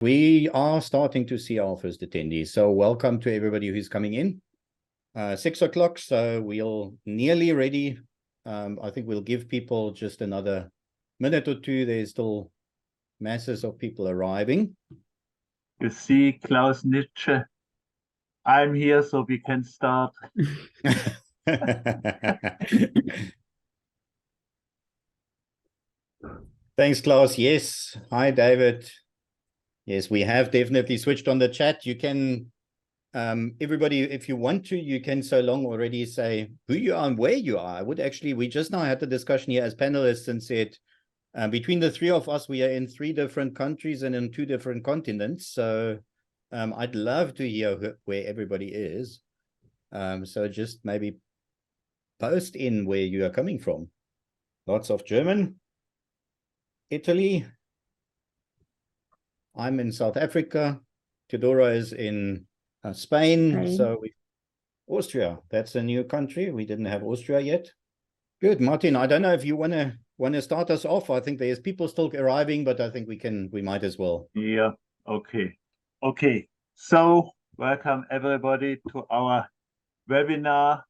We are starting to see our first attendees. So welcome to everybody who's coming in. 6 o'clock, so we'll nearly ready. I think we'll give people just another minute or two. There's still masses of people arriving. You see, Klaus Nietzsche, I'm here, so we can start. Thanks, Klaus. Yes. Hi, David. Yes, we have definitely switched on the chat. You can, everybody, if you want to, you can so long already say who you are and where you are. I would actually, we just now had the discussion here as panelists and said, between the three of us, we are in 3 different countries and in 2 different continents. So I'd love to hear where everybody is. So just maybe post in where you are coming from. Lots of German, Italy. I'm in South Africa. Teodora is in Spain. So Austria, that's a new country. We didn't have Austria yet. Good, Martin. I don't know if you want to start us off. I think there's people still arriving, but I think we might as well. Yeah. Okay. So welcome everybody to our webinar,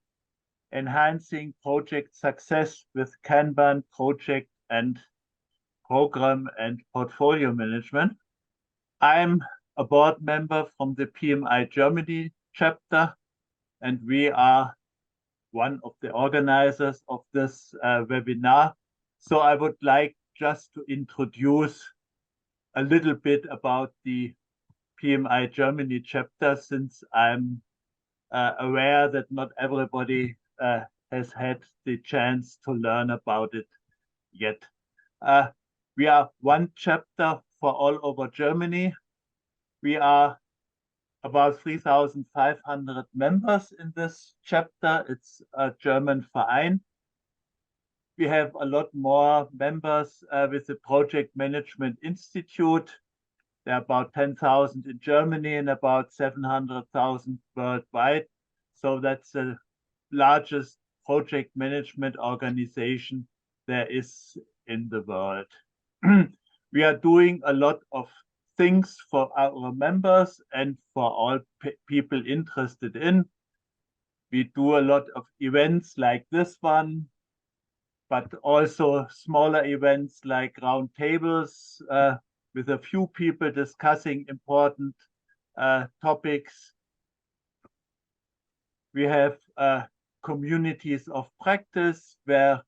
Enhancing Project Success with Kanban Project and Program and Portfolio Management. I'm a board member from the PMI Germany Chapter, and we are one of the organizers of this webinar. So I would like just to introduce a little bit about the PMI Germany chapter, since I'm aware that not everybody has had the chance to learn about it yet. We are one chapter for all over Germany. We are about 3,500 members in this chapter. It's a German Verein. We have a lot more members with the Project Management Institute. There are about 10,000 in Germany and about 700,000 worldwide. So that's the largest project management organization there is in the world. We are doing a lot of things for our members and for all people interested in. We do a lot of events like this one, but also smaller events like round tables with a few people discussing important topics. We have communities of practice where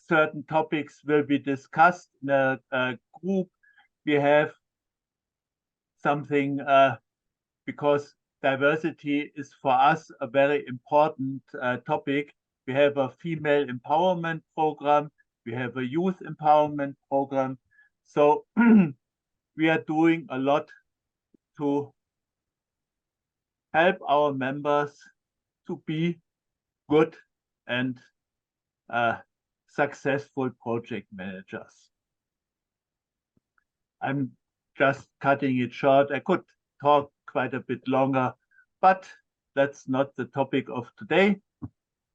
certain topics will be discussed in a group. We have something because diversity is for us a very important topic. We have a female empowerment program. We have a youth empowerment program. So we are doing a lot to help our members to be good and successful project managers. I'm just cutting it short. I could talk quite a bit longer, but that's not the topic of today.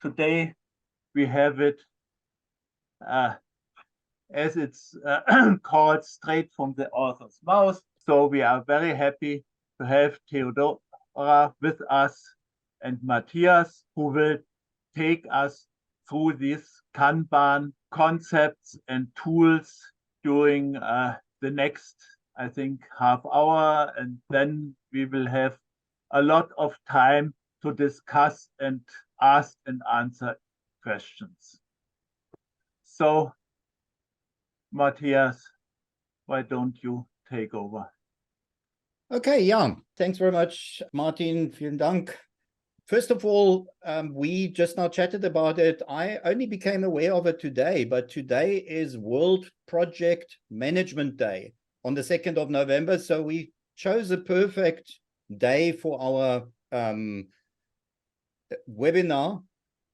Today we have it as it's called straight from the author's mouth. So we are very happy to have Teodora with us and Mathias, who will take us through these Kanban concepts and tools during the next, I think, half hour, and then we will have a lot of time to discuss and ask and answer questions. So, Mathias, why don't you take over? Okay, yeah. Thanks very much, Martin. Vielen Dank. First of all, we just now chatted about it. I only became aware of it today, but today is World Project Management Day on the 2nd of November. So we chose a perfect day for our webinar.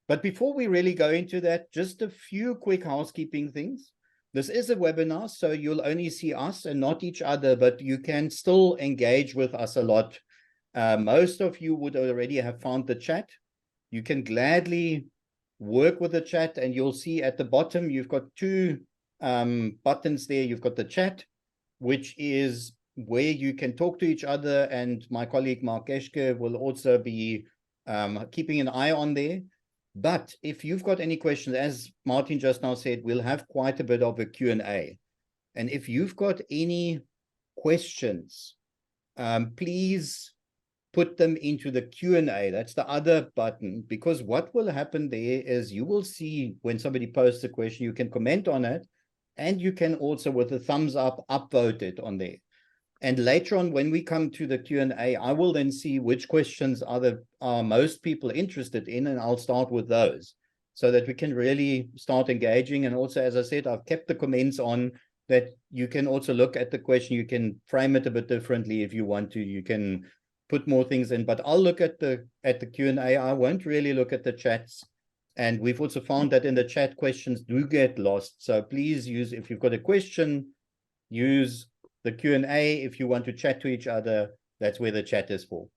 But before we really go into that, just a few quick housekeeping things. This is a webinar, so you'll only see us and not each other, but you can still engage with us a lot. Most of you would already have found the chat. You can gladly work with the chat, and you'll see at the bottom, you've got 2 buttons there. You've got the chat, which is where you can talk to each other, and my colleague Mark Eschke will also be keeping an eye on there. But if you've got any questions, as Martin just now said, we'll have quite a bit of a Q&A. And if you've got any questions, please put them into the Q&A. That's the other button, because what will happen there is you will see when somebody posts a question, you can comment on it, and you can also, with a thumbs up, upvote it on there. And later on, when we come to the Q&A, I will then see which questions are most people interested in, and I'll start with those so that we can really start engaging. And also, as I said, I've kept the comments on that you can also look at the question. You can frame it a bit differently if you want to. You can put more things in, but I'll look at the Q&A. I won't really look at the chats. And we've also found that in the chat, questions do get lost. So please use, if you've got a question, use the Q&A. If you want to chat to each other, that's where the chat is for.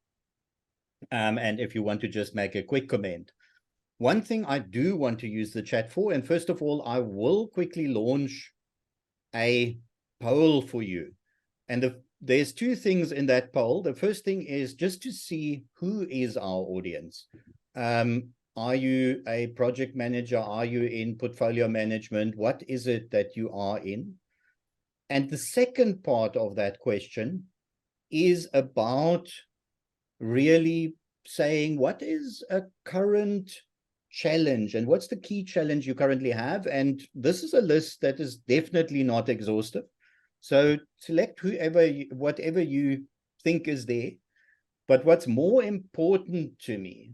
And if you want to just make a quick comment. One thing I do want to use the chat for, and first of all, I will quickly launch a poll for you. And there's two things in that poll. The first thing is just to see who is our audience. Are you a project manager? Are you in portfolio management? What is it that you are in? And the second part of that question is about really saying what is a current challenge and what's the key challenge you currently have. And this is a list that is definitely not exhaustive. So select whatever you think is there. But what's more important to me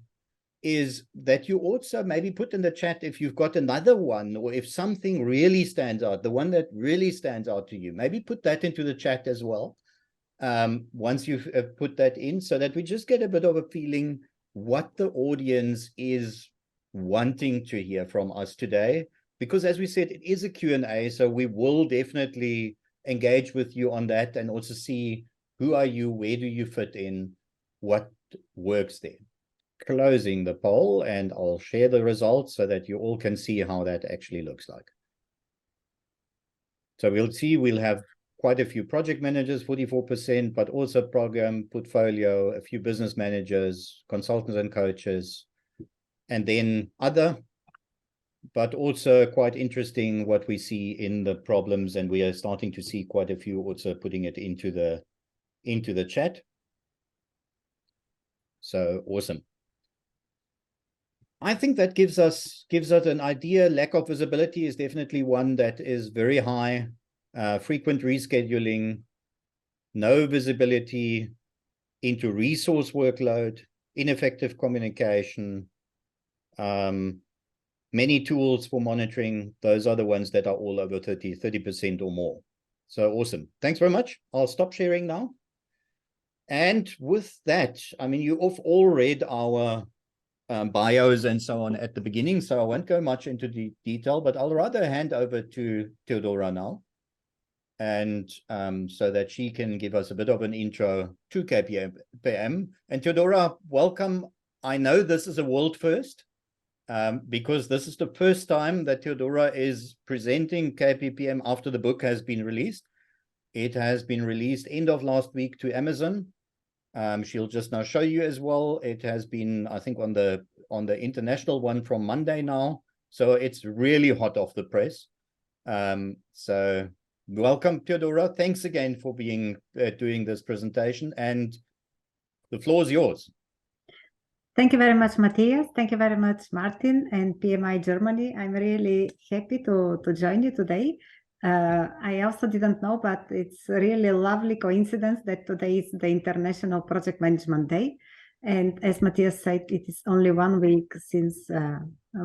is that you also maybe put in the chat if you've got another one, or if something really stands out, the one that really stands out to you, maybe put that into the chat as well. Once you've put that in, so that we just get a bit of a feeling what the audience is wanting to hear from us today. Because as we said, it is a Q&A, so we will definitely engage with you on that and also see who are you, where do you fit in, what works there. Closing the poll, and I'll share the results so that you all can see how that actually looks like. So we'll see, we'll have quite a few project managers, 44%, but also program, portfolio, a few business managers, consultants and coaches, and then other, but also quite interesting what we see in the problems, and we are starting to see quite a few also putting it into the chat. So awesome. I think that gives us an idea. Lack of visibility is definitely one that is very high. Frequent rescheduling, no visibility into resource workload, ineffective communication, many tools for monitoring. Those are the ones that are all over 30% or more. So awesome. Thanks very much. I'll stop sharing now. And with that, I mean, you've all read our bios and so on at the beginning, so I won't go much into the detail, but I'll rather hand over to Teodora now, and so that she can give us a bit of an intro to KPPM. And Teodora, welcome. I know this is a world first, because this is the first time that Teodora is presenting KPPM after the book has been released. It has been released end of last week to Amazon. She'll just now show you as well. It has been, I think, on the international one from Monday now. So it's really hot off the press. So welcome, Teodora. Thanks again for being doing this presentation, and the floor is yours. Thank you very much, Matthias. Thank you very much, Martin and PMI Germany. I'm really happy to join you today. I also didn't know, but it's a really lovely coincidence that today is the International Project Management Day. And as Matthias said, it is only 1 week since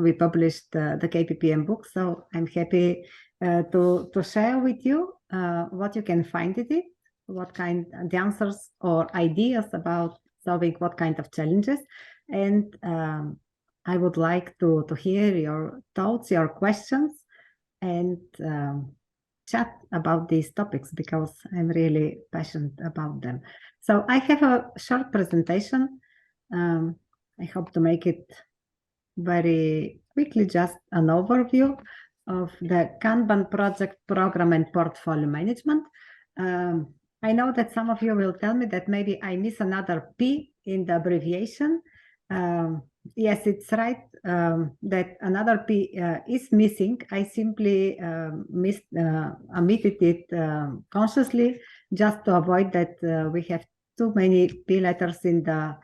we published the KPPM book. So I'm happy to share with you what you can find in it, what kind of the answers or ideas about solving what kind of challenges. And I would like to hear your thoughts, your questions, and chat about these topics, because I'm really passionate about them. So I have a short presentation. I hope to make it very quickly, just an overview of the Kanban project, program, and portfolio management. I know that some of you will tell me that maybe I miss another P in the abbreviation. Yes, it's right that another P is missing. I simply omitted it consciously just to avoid that we have too many P letters in the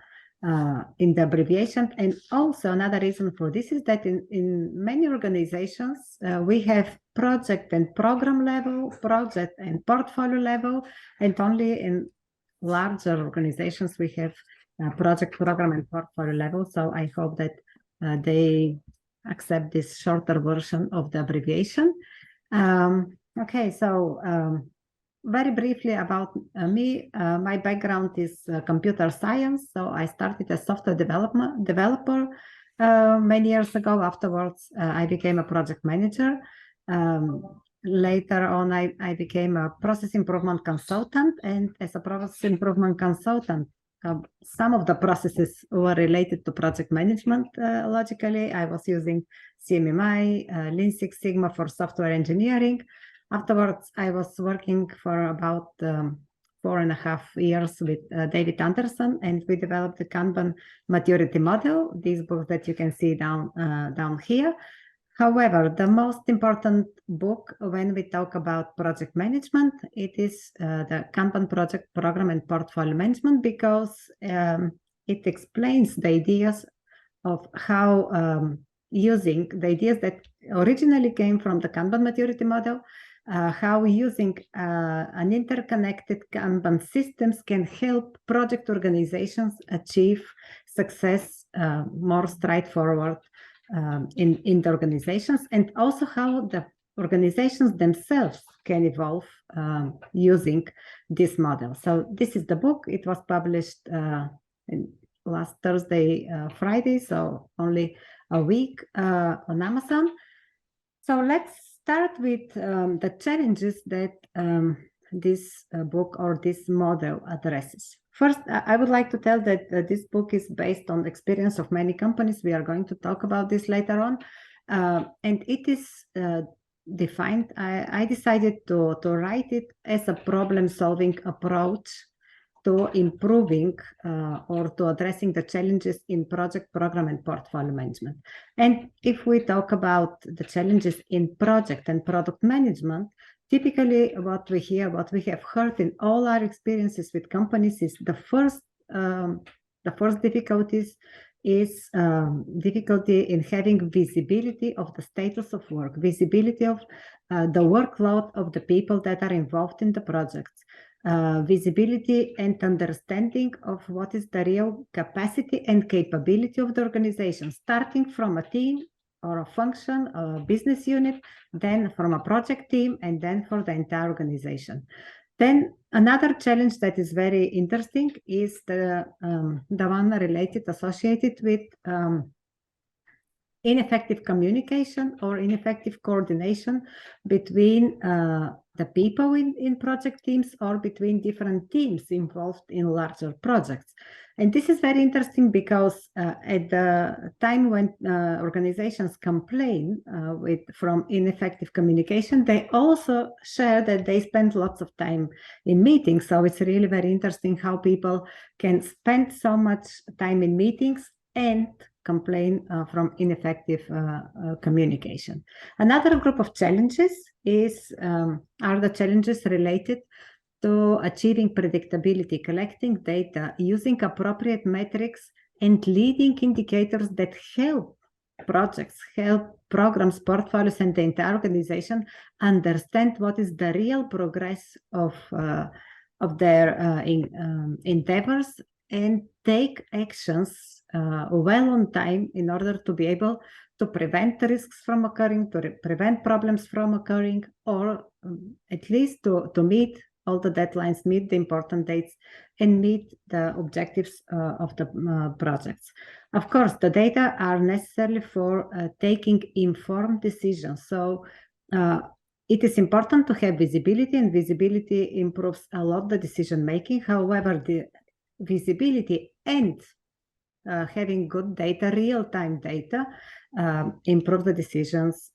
abbreviation. And also another reason for this is that in many organizations, we have project and program level, project and portfolio level, and only in larger organizations we have project, program, and portfolio level. So I hope that they accept this shorter version of the abbreviation. Okay, so very briefly about me, my background is computer science. So I started as software developer many years ago. Afterwards, I became a project manager. Later on, I became a process improvement consultant. And as a process improvement consultant, some of the processes were related to project management. Logically, I was using CMMI, Lean Six Sigma for software engineering. Afterwards, I was working for about 4.5 years with David Anderson, and we developed the Kanban maturity model, this book that you can see down here. However, the most important book when we talk about project management, it is the Kanban Project, Program, and Portfolio Management, because it explains the ideas of how using the ideas that originally came from the Kanban maturity model, how using an interconnected Kanban systems can help project organizations achieve success more straightforward in the organizations, and also how the organizations themselves can evolve using this model. So this is the book. It was published last Thursday, Friday, so only a week on Amazon. So let's start with the challenges that this book or this model addresses. First, I would like to tell that this book is based on the experience of many companies. We are going to talk about this later on. And it is defined, I decided to write it as a problem-solving approach to improving or to addressing the challenges in project, program, and portfolio management. And if we talk about the challenges in project and product management, typically what we hear, what we have heard in all our experiences with companies is the first difficulties is difficulty in having visibility of the status of work, visibility of the workload of the people that are involved in the projects, visibility and understanding of what is the real capacity and capability of the organization, starting from a team or a function, a business unit, then from a project team, and then for the entire organization. Then another challenge that is very interesting is the one related, associated with ineffective communication or ineffective coordination between the people in project teams or between different teams involved in larger projects. And this is very interesting because at the time when organizations complain from ineffective communication, they also share that they spend lots of time in meetings. So it's really very interesting how people can spend so much time in meetings and complain from ineffective communication. Another group of challenges are the challenges related to achieving predictability, collecting data, using appropriate metrics, and leading indicators that help projects, help programs, portfolios, and the entire organization understand what is the real progress of their endeavors and take actions well on time in order to be able to prevent risks from occurring, to prevent problems from occurring, or at least to meet all the deadlines, meet the important dates, and meet the objectives of the projects. Of course, the data are necessary for taking informed decisions. So it is important to have visibility, and visibility improves a lot the decision making. However, the visibility and having good data, real-time data, improve the decisions,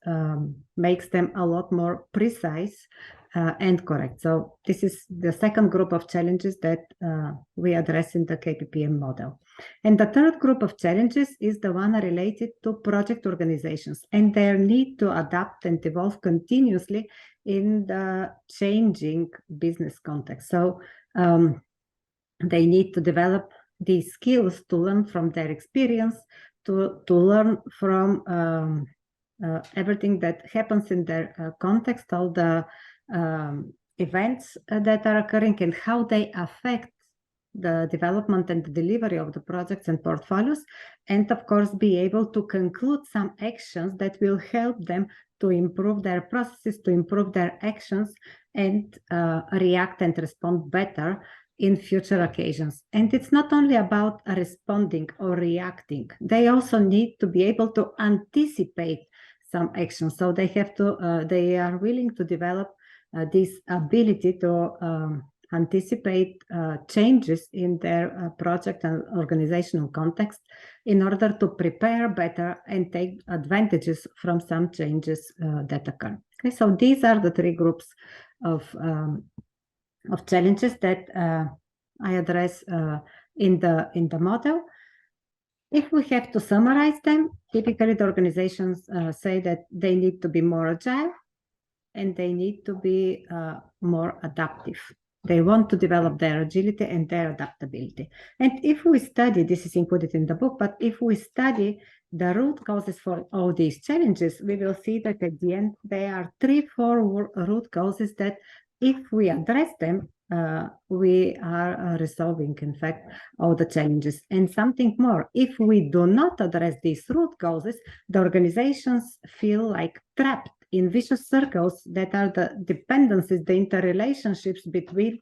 makes them a lot more precise and correct. So this is the second group of challenges that we address in the KPPM model. And the third group of challenges is the one related to project organizations and their need to adapt and evolve continuously in the changing business context. So they need to develop these skills to learn from their experience, to learn from everything that happens in their context, all the events that are occurring and how they affect the development and the delivery of the projects and portfolios, and of course be able to conclude some actions that will help them to improve their processes, to improve their actions, and react and respond better in future occasions. And it's not only about responding or reacting, they also need to be able to anticipate some actions. So they have to, they are willing to develop this ability to anticipate changes in their project and organizational context in order to prepare better and take advantages from some changes that occur. Okay, so these are the three groups of challenges that I address in the model. If we have to summarize them, typically the organizations say that they need to be more agile and they need to be more adaptive. They want to develop their agility and their adaptability. And if we study, this is included in the book, but if we study the root causes for all these challenges, we will see that at the end, there are 3-4 root causes that if we address them, we are resolving, in fact, all the challenges. And something more, if we do not address these root causes, the organizations feel like trapped in vicious circles that are the dependencies, the interrelationships between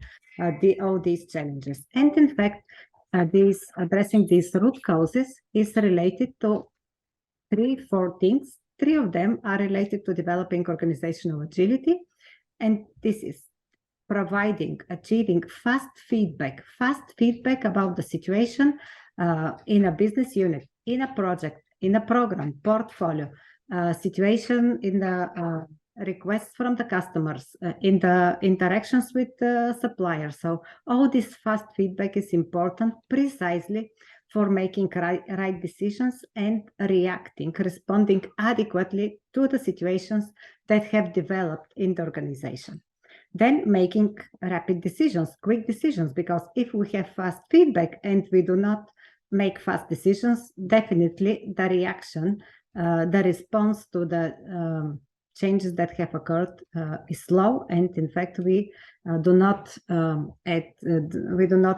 all these challenges. And in fact, addressing these root causes is related to 3-4 things. 3 of them are related to developing organizational agility. And this is achieving fast feedback about the situation in a business unit, in a project, in a program, portfolio, situation in the requests from the customers, in the interactions with the suppliers. So all this fast feedback is important precisely for making right decisions and responding adequately to the situations that have developed in the organization. Then making rapid decisions, quick decisions, because if we have fast feedback and we do not make fast decisions, definitely the reaction, the response to the changes that have occurred is slow, and in fact we do not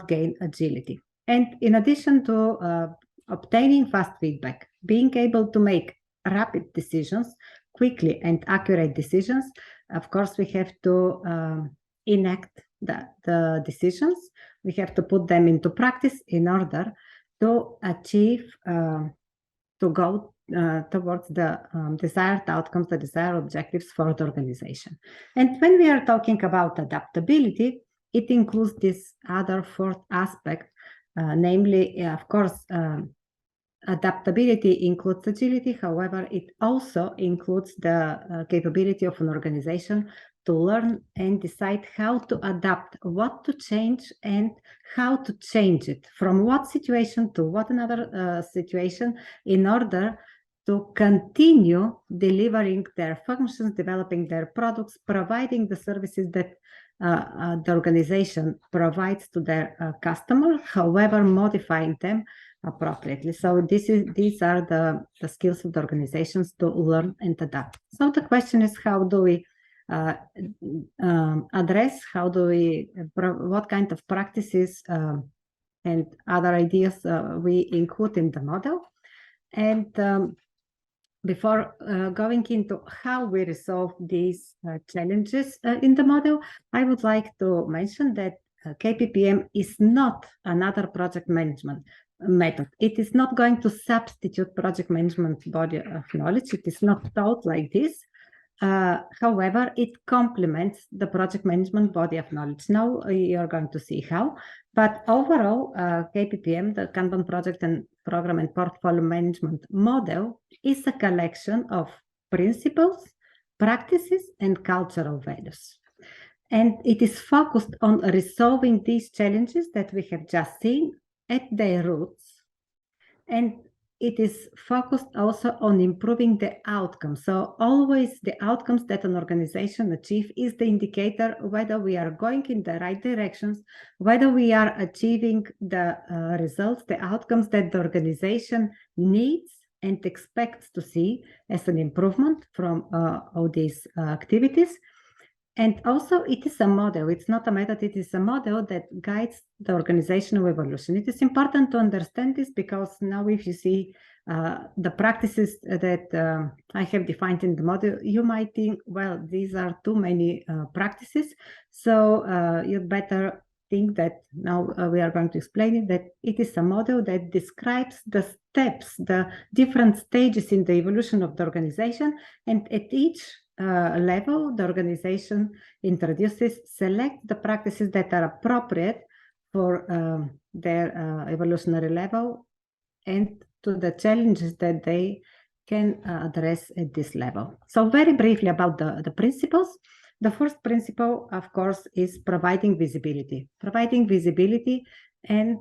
gain agility. And in addition to obtaining fast feedback, being able to make rapid decisions, quickly and accurate decisions, of course we have to enact the decisions. We have to put them into practice in order to achieve, to go towards the desired outcomes, the desired objectives for the organization. And when we are talking about adaptability, it includes this other 4th aspect, namely, of course, adaptability includes agility. However, it also includes the capability of an organization to learn and decide how to adapt, what to change, and how to change it from what situation to what another situation in order to continue delivering their functions, developing their products, providing the services that the organization provides to their customer, however, modifying them appropriately. So these are the skills of the organizations to learn and adapt. So the question is, how do we address, what kind of practices and other ideas we include in the model? And before going into how we resolve these challenges in the model, I would like to mention that KPPM is not another project management method. It is not going to substitute project management body of knowledge. It is not taught like this. However, it complements the project management body of knowledge. Now you're going to see how. But overall, KPPM, the Kanban Project and Program and Portfolio Management Model, is a collection of principles, practices, and cultural values. And it is focused on resolving these challenges that we have just seen at their roots. And it is focused also on improving the outcomes. So always the outcomes that an organization achieves is the indicator whether we are going in the right directions, whether we are achieving the results, the outcomes that the organization needs and expects to see as an improvement from all these activities. And also it is a model, it's not a method, it is a model that guides the organizational evolution. It is important to understand this because now if you see the practices that I have defined in the model, you might think, well, these are too many practices. So you'd better think that now we are going to explain it, that it is a model that describes the steps, the different stages in the evolution of the organization, and at each level, the organization introduces, select the practices that are appropriate for their evolutionary level and to the challenges that they can address at this level. So very briefly about the principles. The first principle, of course, is providing visibility. Providing visibility and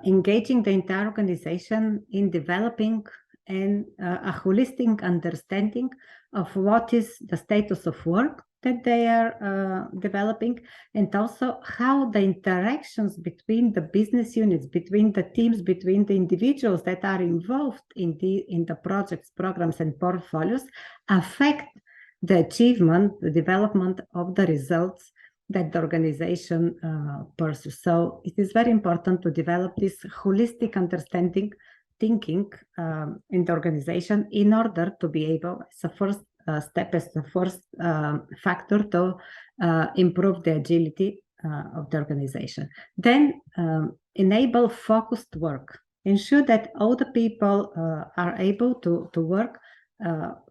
engaging the entire organization in developing and a holistic understanding of what is the status of work that they are developing, and also how the interactions between the business units, between the teams, between the individuals that are involved in the projects, programs, and portfolios affect the achievement, the development of the results that the organization pursues. So it is very important to develop this holistic understanding, thinking in the organization in order to be able, as a first step, as the first factor to improve the agility of the organization. Then enable focused work. Ensure that all the people are able to work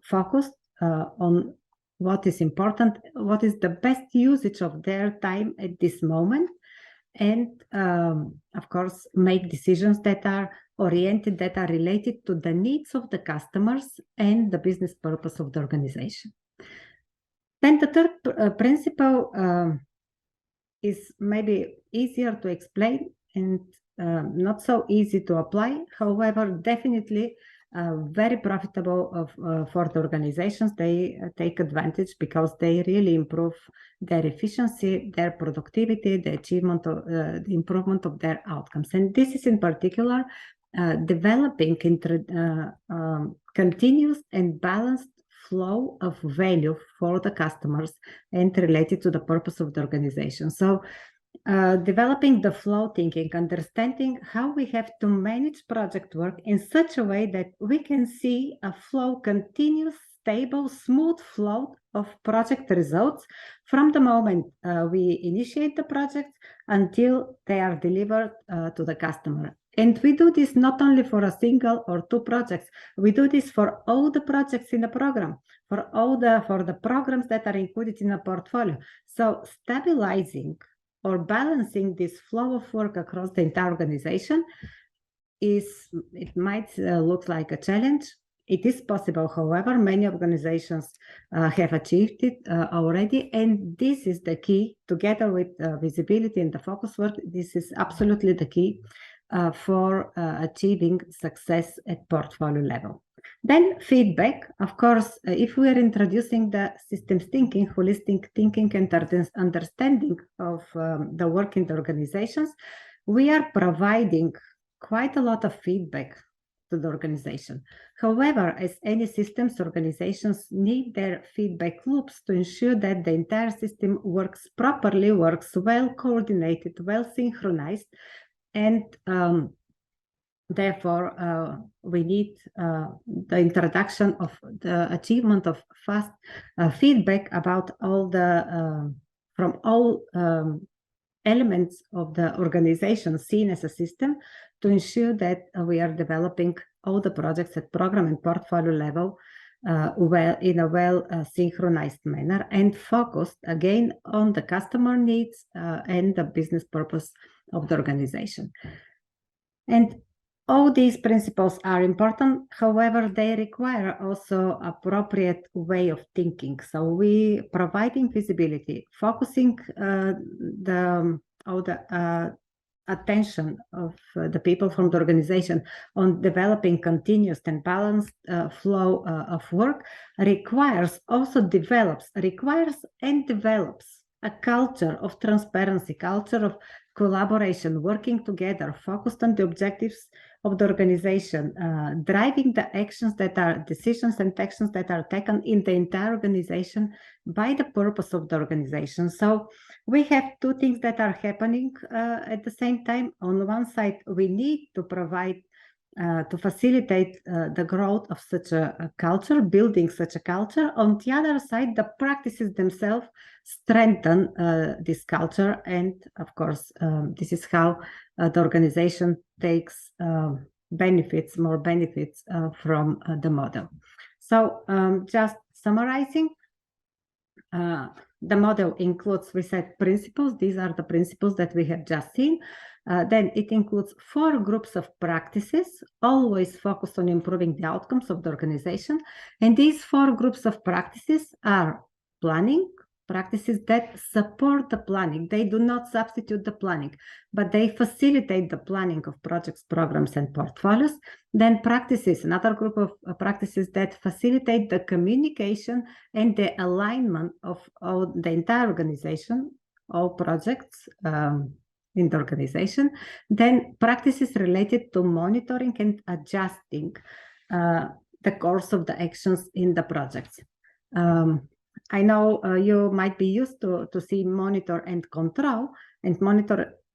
focused on what is important, what is the best usage of their time at this moment, and of course make decisions that are oriented, that are related to the needs of the customers and the business purpose of the organization. Then the third principle is maybe easier to explain and not so easy to apply. However, definitely very profitable for the organizations. They take advantage because they really improve their efficiency, their productivity, the achievement of the improvement of their outcomes. And this is in particular developing continuous and balanced flow of value for the customers and related to the purpose of the organization. So developing the flow thinking, understanding how we have to manage project work in such a way that we can see a flow, continuous, stable, smooth flow of project results from the moment we initiate the project until they are delivered to the customer. And we do this not only for a single or two projects, we do this for all the projects in the program, for the programs that are included in a portfolio. So stabilizing or balancing this flow of work across the entire organization it might look like a challenge. It is possible, however, many organizations have achieved it already, and this is the key, together with visibility and the focus work, this is absolutely the key for achieving success at portfolio level. Then feedback. Of course, if we are introducing the systems thinking, holistic thinking, and understanding of the work in the organizations, we are providing quite a lot of feedback to the organization. However, as any systems, organizations need their feedback loops to ensure that the entire system works properly, works well coordinated, well synchronized, and therefore, we need the introduction of the achievement of fast feedback about all the from all elements of the organization seen as a system to ensure that we are developing all the projects at program and portfolio level in a synchronized manner and focused again on the customer needs and the business purpose of the organization. And all these principles are important, however, they require also appropriate way of thinking. So we providing visibility, focusing the attention of the people from the organization on developing continuous and balanced flow of work requires and develops a culture of transparency, culture of collaboration, working together, focused on the objectives of the organization, driving the decisions and actions that are taken in the entire organization by the purpose of the organization. So we have two things that are happening at the same time. On one side, we need to provide to facilitate the growth of such a culture, building such a culture. On the other side, the practices themselves strengthen this culture. And of course, this is how the organization takes more benefits from the model. So just summarizing, the model includes, we said, principles. These are the principles that we have just seen. Then it includes 4 groups of practices, always focused on improving the outcomes of the organization. And these 4 groups of practices are planning, practices that support the planning. They do not substitute the planning, but they facilitate the planning of projects, programs, and portfolios. Then practices, another group of practices that facilitate the communication and the alignment of the entire organization, all projects in the organization. Then practices related to monitoring and adjusting the course of the actions in the projects. I know you might be used to see monitor and control, and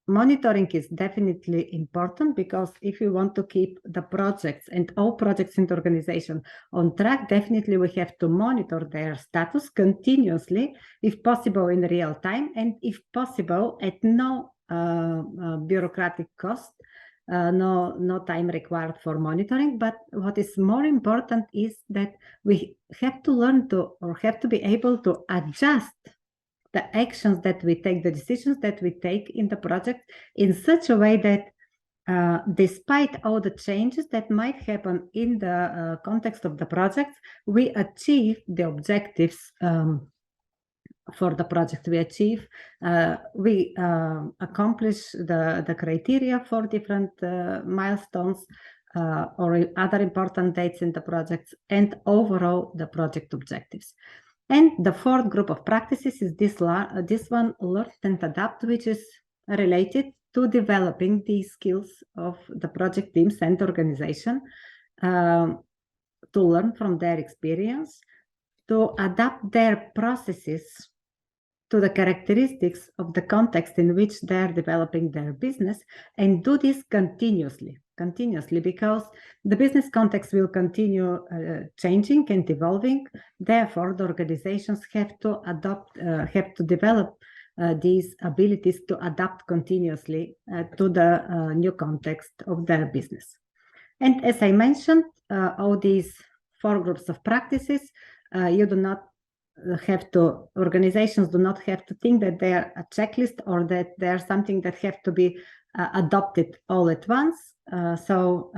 monitoring is definitely important, because if you want to keep the projects and all projects in the organization on track, definitely we have to monitor their status continuously, if possible in real time, and if possible at no bureaucratic cost. No time required for monitoring. But what is more important is that we have to learn to, or have to be able to adjust the actions that we take, the decisions that we take in the project in such a way that despite all the changes that might happen in the context of the project, we achieve the objectives for the project. We accomplish the criteria for different milestones or other important dates in the projects, and overall the project objectives. And the 4th group of practices is this one, learn and adapt, which is related to developing the skills of the project teams and organization, to learn from their experience, to adapt their processes to the characteristics of the context in which they're developing their business, and do this continuously, because the business context will continue changing and evolving. Therefore, the organizations have to develop these abilities to adapt continuously to the new context of their business. And as I mentioned, all these 4 groups of practices, organizations do not have to think that they are a checklist, or that they are something that have to be adopted all at once. So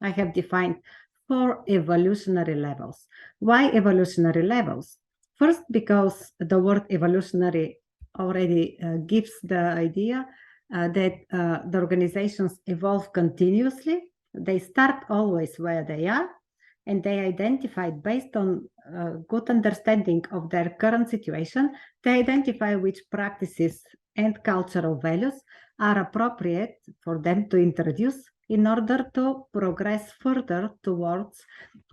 I have defined 4 evolutionary levels. Why evolutionary levels? First, because the word evolutionary already gives the idea that the organizations evolve continuously. They start always where they are, and they identified, based on good understanding of their current situation, they identify which practices and cultural values are appropriate for them to introduce in order to progress further towards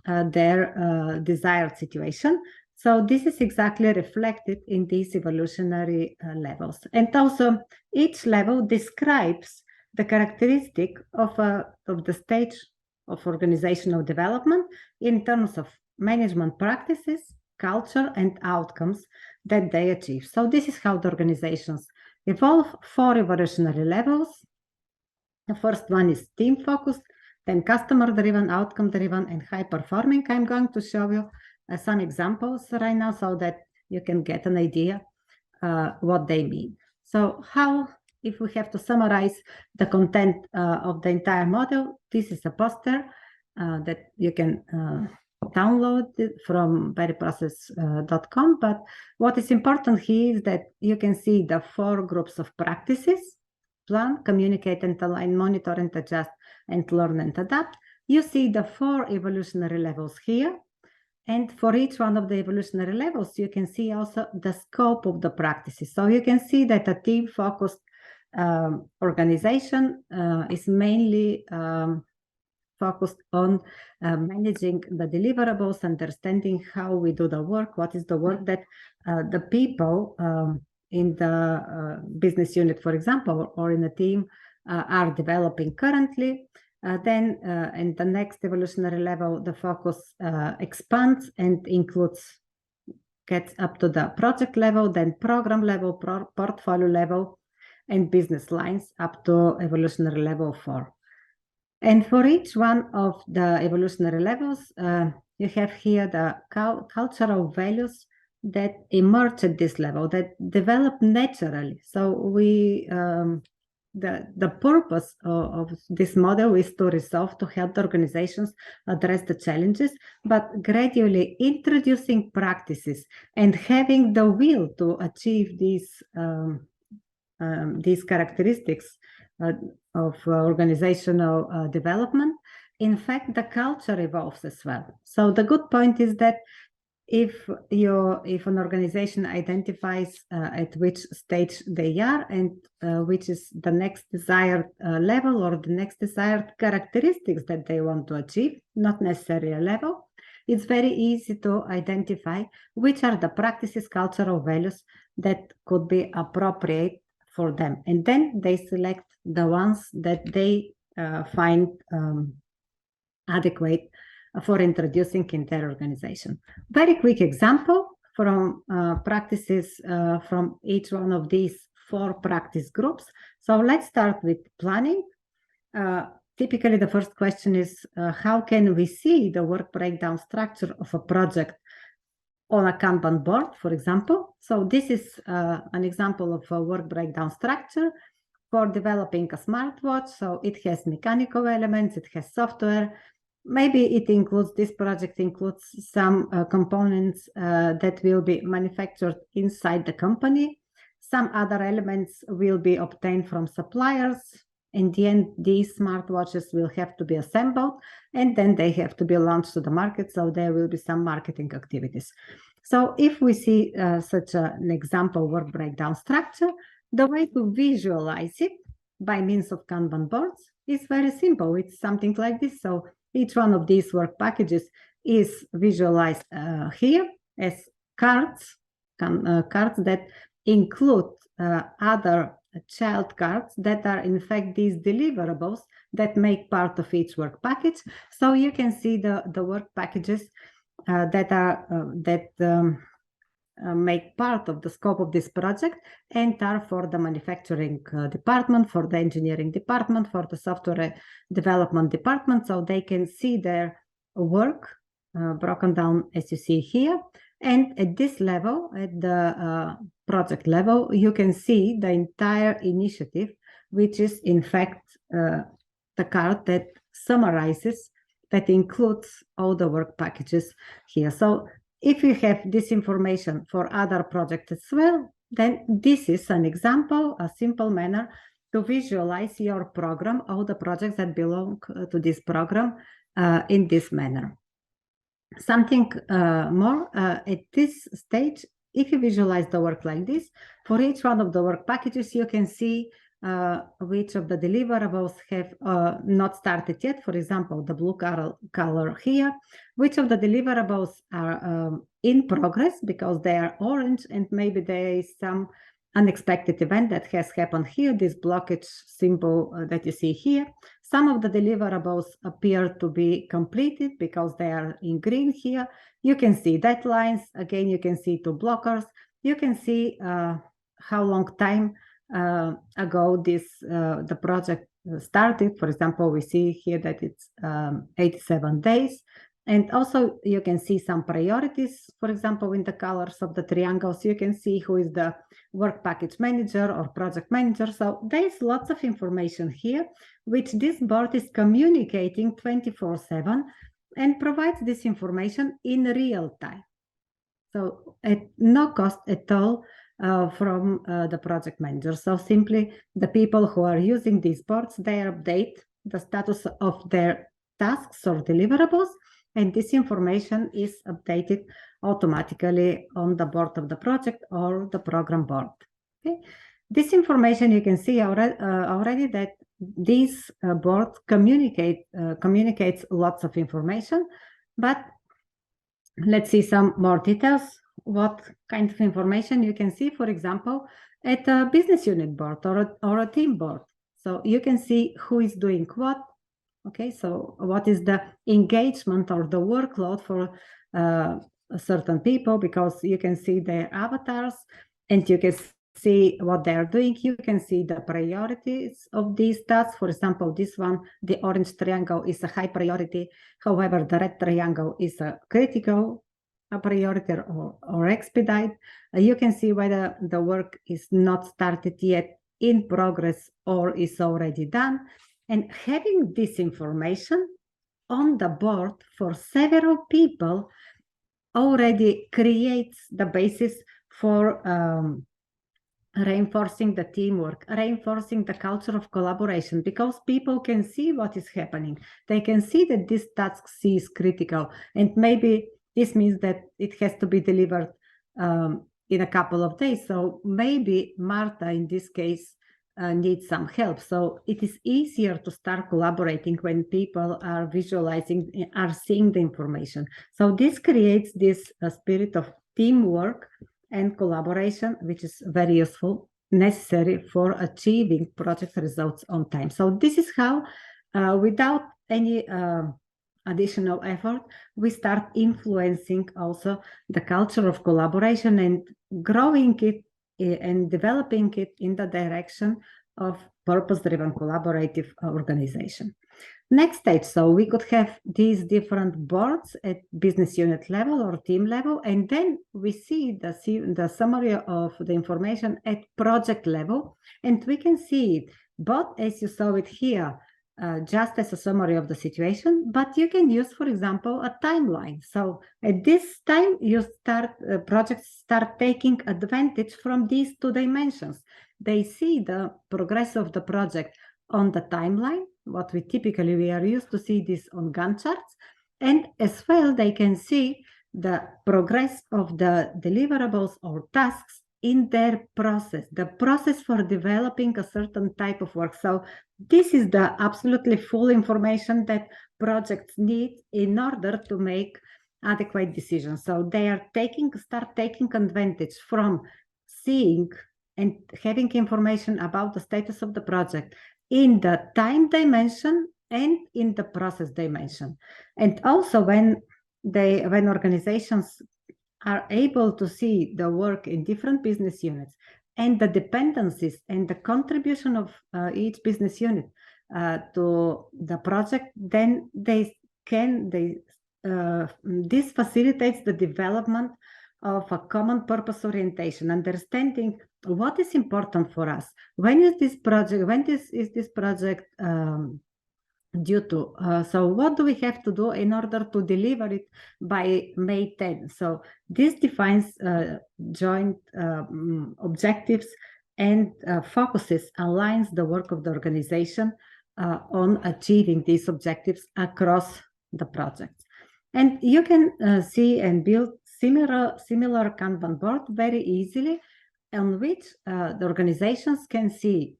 their desired situation. So this is exactly reflected in these evolutionary levels. And also, each level describes the characteristic of the stage of organizational development in terms of management practices, culture, and outcomes that they achieve. So this is how the organizations evolve. 4 evolutionary levels. The first one is team focused, then customer-driven, outcome-driven, and high-performing. I'm going to show you some examples right now so that you can get an idea what they mean. So how, if we have to summarize the content of the entire model, this is a poster that you can download it from berryprocess.com. But what is important here is that you can see the 4 groups of practices: plan, communicate and align, monitor and adjust, and learn and adapt. You see the 4 evolutionary levels here. And for each one of the evolutionary levels, you can see also the scope of the practices. So you can see that a team-focused organization is mainly focused on managing the deliverables, understanding how we do the work, what is the work that the people in the business unit, for example, or in a team are developing currently. Then in the next evolutionary level, the focus expands and gets up to the project level, then program level, portfolio level, and business lines up to evolutionary level 4. And for each one of the evolutionary levels, you have here the cultural values that emerge at this level, that develop naturally. So we the purpose of this model is to resolve, to help the organizations address the challenges, but gradually introducing practices and having the will to achieve these characteristics of organizational development. In fact, the culture evolves as well. So the good point is that if an organization identifies at which stage they are and which is the next desired level or the next desired characteristics that they want to achieve, not necessarily a level, it's very easy to identify which are the practices, cultural values that could be appropriate for them. And then they select the ones that they find adequate for introducing in their organization. Very quick example from practices from each one of these 4 practice groups. So let's start with planning. Typically, the first question is, how can we see the work breakdown structure of a project on a Kanban board, for example? So this is an example of a work breakdown structure for developing a smartwatch. So it has mechanical elements, it has software. Maybe it includes, this project includes some components that will be manufactured inside the company. Some other elements will be obtained from suppliers. In the end, these smartwatches will have to be assembled and then they have to be launched to the market. So there will be some marketing activities. So if we see such an example work breakdown structure, the way to visualize it by means of Kanban boards is very simple. It's something like this. So each one of these work packages is visualized here as cards, cards that include other child cards that are in fact these deliverables that make part of each work package. So you can see the work packages that make part of the scope of this project and are for the manufacturing department, for the engineering department, for the software development department, so they can see their work broken down as you see here. And at this level, at the project level, you can see the entire initiative, which is in fact the card that summarizes, that includes all the work packages here. So if you have this information for other projects as well, then this is an example, a simple manner to visualize your program, all the projects that belong to this program in this manner. Something more at this stage, if you visualize the work like this, for each one of the work packages, you can see which of the deliverables have not started yet. For example, the blue color here, which of the deliverables are in progress because they are orange and maybe there is some unexpected event that has happened here, this blockage symbol that you see here. Some of the deliverables appear to be completed because they are in green here. You can see deadlines. Again, you can see 2 blockers. You can see how long time ago the project started. For example, we see here that it's 87 days. And also you can see some priorities, for example, in the colors of the triangles. You can see who is the work package manager or project manager. So there's lots of information here, which this board is communicating 24/7 and provides this information in real time. So at no cost at all from the project manager. So simply the people who are using these boards, they update the status of their tasks or deliverables, and this information is updated automatically on the board of the project or the program board. Okay. This information, you can see already that this board communicates lots of information, but let's see some more details. What kind of information you can see, for example, at a business unit board or a team board. So you can see who is doing what. Okay, so what is the engagement or the workload for certain people, because you can see their avatars and you can see what they are doing. You can see the priorities of these tasks. For example, this one, the orange triangle, is a high priority. However, the red triangle is a critical priority or expedite. You can see whether the work is not started yet, in progress, or is already done. And having this information on the board for several people already creates the basis for reinforcing the teamwork, reinforcing the culture of collaboration, because people can see what is happening. They can see that this task C is critical, and maybe this means that it has to be delivered in a couple of days. So maybe Marta, in this case, needs some help. So it is easier to start collaborating when people are visualizing, are seeing the information. So this creates this spirit of teamwork and collaboration, which is very useful, necessary for achieving project results on time. So this is how, without any additional effort, we start influencing also the culture of collaboration and growing it and developing it in the direction of purpose-driven collaborative organization. Next stage, so we could have these different boards at business unit level or team level, and then we see the summary of the information at project level, and we can see it both as you saw it here, just as a summary of the situation, but you can use, for example, a timeline. So at this time, projects start taking advantage from these two dimensions. They see the progress of the project on the timeline, what we are used to see this on Gantt charts, and as well they can see the progress of the deliverables or tasks in their process, the process for developing a certain type of work. So this is the absolutely full information that projects need in order to make adequate decisions. So they are start taking advantage from seeing and having information about the status of the project in the time dimension and in the process dimension. And also when organizations are able to see the work in different business units and the dependencies and the contribution of each business unit to the project, then this facilitates the development of a common purpose orientation, understanding what is important for us. When is this project due to? So what do we have to do in order to deliver it by May 10? So this defines joint objectives and focuses, aligns the work of the organization on achieving these objectives across the project. And you can see and build similar Kanban board very easily, on which the organizations can see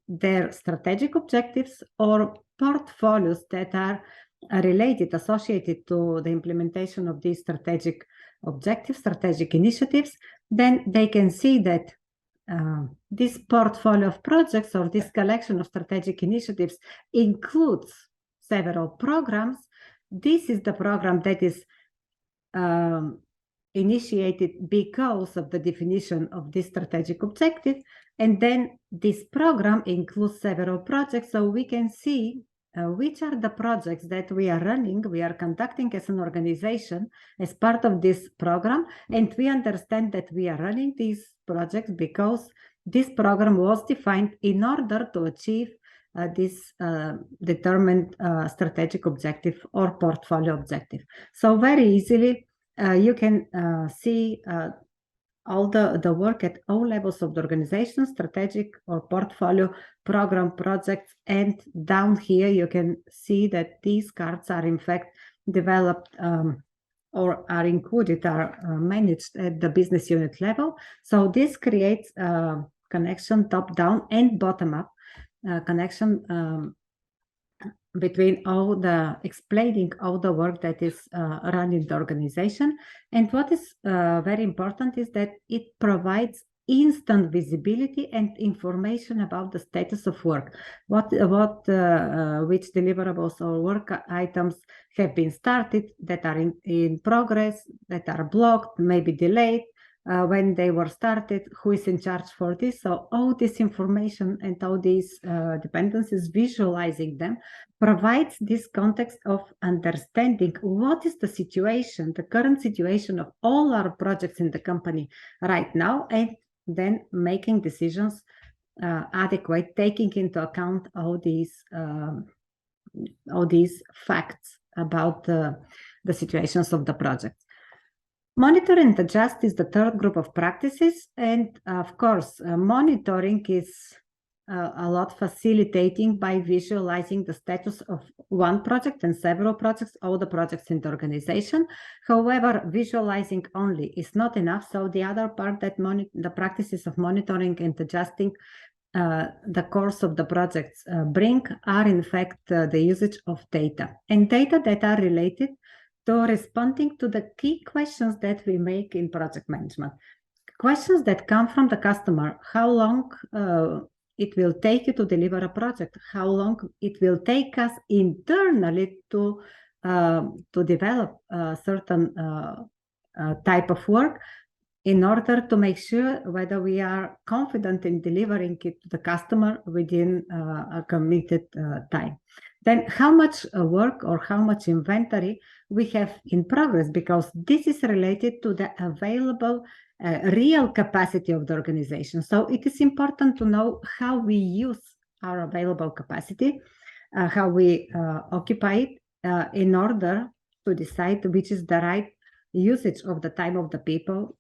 their strategic objectives or portfolios that are related, associated to the implementation of these strategic objectives, strategic initiatives. Then they can see that this portfolio of projects or this collection of strategic initiatives includes several programs. This is the program that is initiated because of the definition of this strategic objective, And then this program includes several projects, so we can see which are the projects that we are running, we are conducting as an organization as part of this program. And we understand that we are running these projects because this program was defined in order to achieve this determined strategic objective or portfolio objective. So very easily, you can see all the work at all levels of the organization, strategic or portfolio, program, projects, and down here you can see that these cards are in fact developed or are included, are managed at the business unit level. So this creates a connection top-down and bottom-up connection between all the explaining all the work that is run in the organization. And what is very important is that it provides instant visibility and information about the status of work, which deliverables or work items have been started, that are in progress, that are blocked, maybe delayed, when they were started, who is in charge for this. So all this information and all these dependencies, visualizing them, provides this context of understanding what is the situation, the current situation of all our projects in the company right now, and then making decisions adequate, taking into account all these facts about the situations of the project. Monitor and adjust is the third group of practices, and of course, monitoring is a lot facilitating by visualizing the status of one project and several projects, all the projects in the organization. However, visualizing only is not enough. So the other part that the practices of monitoring and adjusting the course of the projects bring are in fact the usage of data, and data that are related to responding to the key questions that we make in project management. Questions that come from the customer: how long it will take you to deliver a project, how long it will take us internally to develop a certain type of work, in order to make sure whether we are confident in delivering it to the customer within a committed time. Then how much work or how much inventory we have in progress, because this is related to the available real capacity of the organization. So it is important to know how we use our available capacity, how we occupy it in order to decide which is the right usage of the time of the people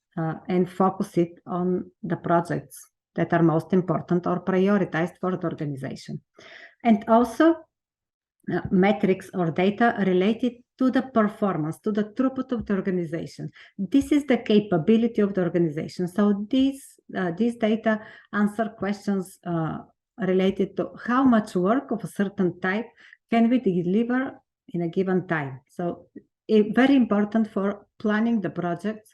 and focus it on the projects that are most important or prioritized for the organization. And also metrics or data related to the performance, to the throughput of the organization. This is the capability of the organization. So these data answer questions related to how much work of a certain type can we deliver in a given time. So very important for planning the projects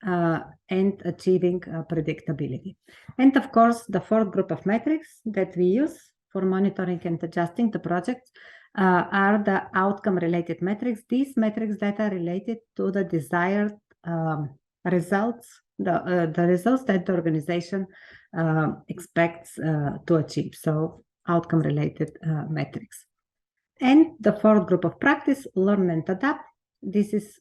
and achieving predictability. And of course, the fourth group of metrics that we use for monitoring and adjusting the projects are the outcome-related metrics. These metrics that are related to the desired results, the results that the organization expects to achieve. So outcome-related metrics. And the fourth group of practice, learn and adapt. This is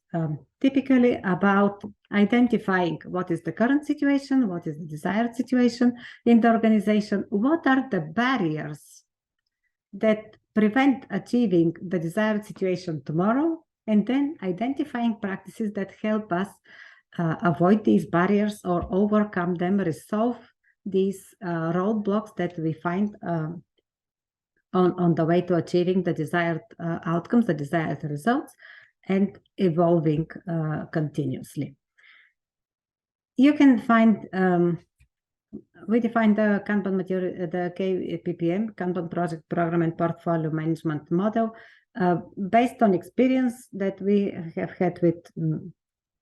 typically about identifying what is the current situation, what is the desired situation in the organization, what are the barriers that prevent achieving the desired situation tomorrow, and then identifying practices that help us avoid these barriers or overcome them, resolve these roadblocks that we find on the way to achieving the desired outcomes, the desired results, and evolving continuously. You can find, we define the Kanban material, the KPPM, Kanban Project Program and Portfolio Management Model, based on experience that we have had with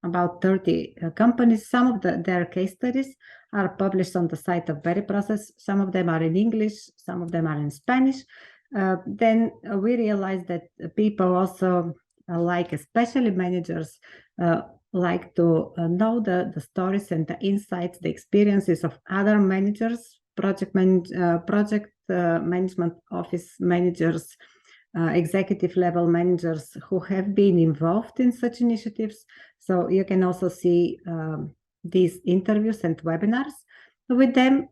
about 30 companies. Some of their case studies are published on the site of VeriProcess. Some of them are in English, some of them are in Spanish. Then we realized that people also like, especially managers, like to know the stories and the insights, the experiences of other managers, project management office managers, executive level managers who have been involved in such initiatives. So you can also see these interviews and webinars with them.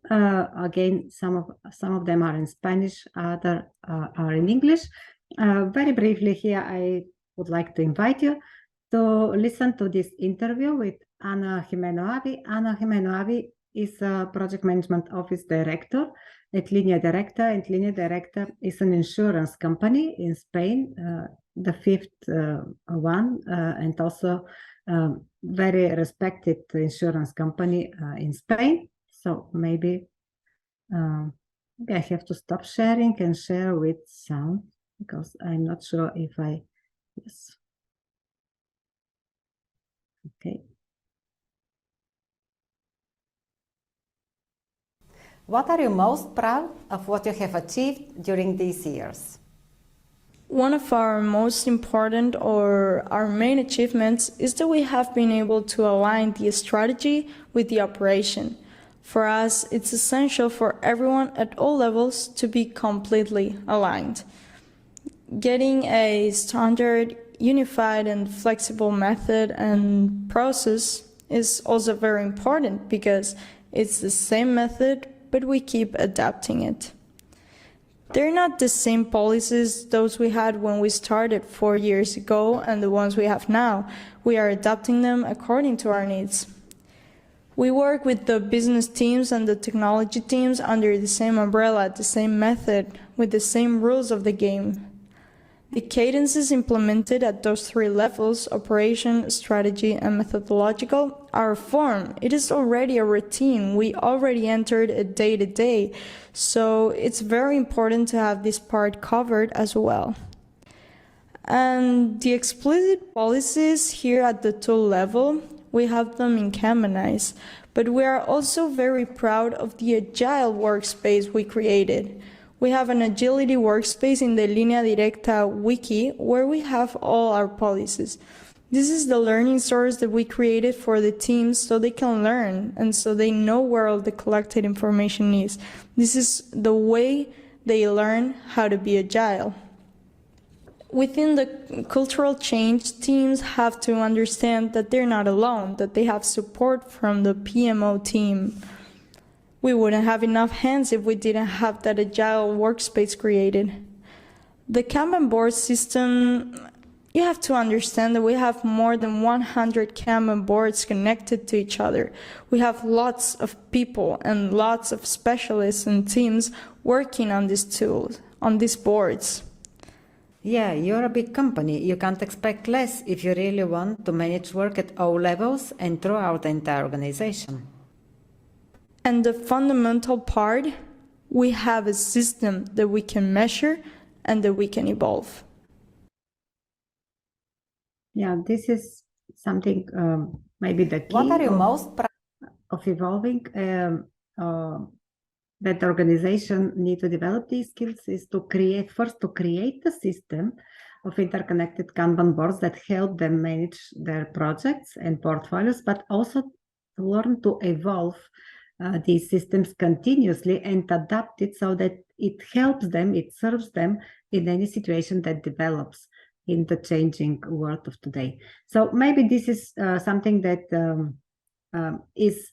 Again, some of them are in Spanish, other are in English. Very briefly here, I would like to invite you to listen to this interview with Ana Jimeno Avi. Ana Jimeno Avi is a project management office director at Línea Directa, and Línea Directa is an insurance company in Spain, the fifth one, and also very respected insurance company in Spain. So maybe I have to stop sharing and share with sound, because I'm not sure if yes. Okay. What are you most proud of what you have achieved during these years? One of our most important or our main achievements is that we have been able to align the strategy with the operation. For us, it's essential for everyone at all levels to be completely aligned. Getting a standard, unified and flexible method and process is also very important because it's the same method, but we keep adapting it. They're not the same policies those we had when we started 4 years ago and the ones we have now. We are adapting them according to our needs. We work with the business teams and the technology teams under the same umbrella, the same method, with the same rules of the game. The cadences implemented at those 3 levels, operation, strategy, and methodological, are a form. It is already a routine. We already entered a day-to-day, so it's very important to have this part covered as well. And the explicit policies here at the tool level, we have them in Kanban, but we are also very proud of the agile workspace we created. We have an agility workspace in the Línea Directa wiki where we have all our policies. This is the learning source that we created for the teams so they can learn and so they know where all the collected information is. This is the way they learn how to be agile. Within the cultural change, teams have to understand that they're not alone, that they have support from the PMO team. We wouldn't have enough hands if we didn't have that agile workspace created. The Kanban board system, you have to understand that we have more than 100 Kanban boards connected to each other. We have lots of people and lots of specialists and teams working on these tools, on these boards. Yeah, you're a big company. You can't expect less if you really want to manage work at all levels and throughout the entire organization. And the fundamental part, we have a system that we can measure and that we can evolve. Yeah, this is something maybe the key. What are you most proud of evolving? That the organization need to develop these skills is to create the system of interconnected Kanban boards that help them manage their projects and portfolios, but also to learn to evolve these systems continuously and adapt it so that it helps them, it serves them in any situation that develops in the changing world of today. So maybe this is something that is,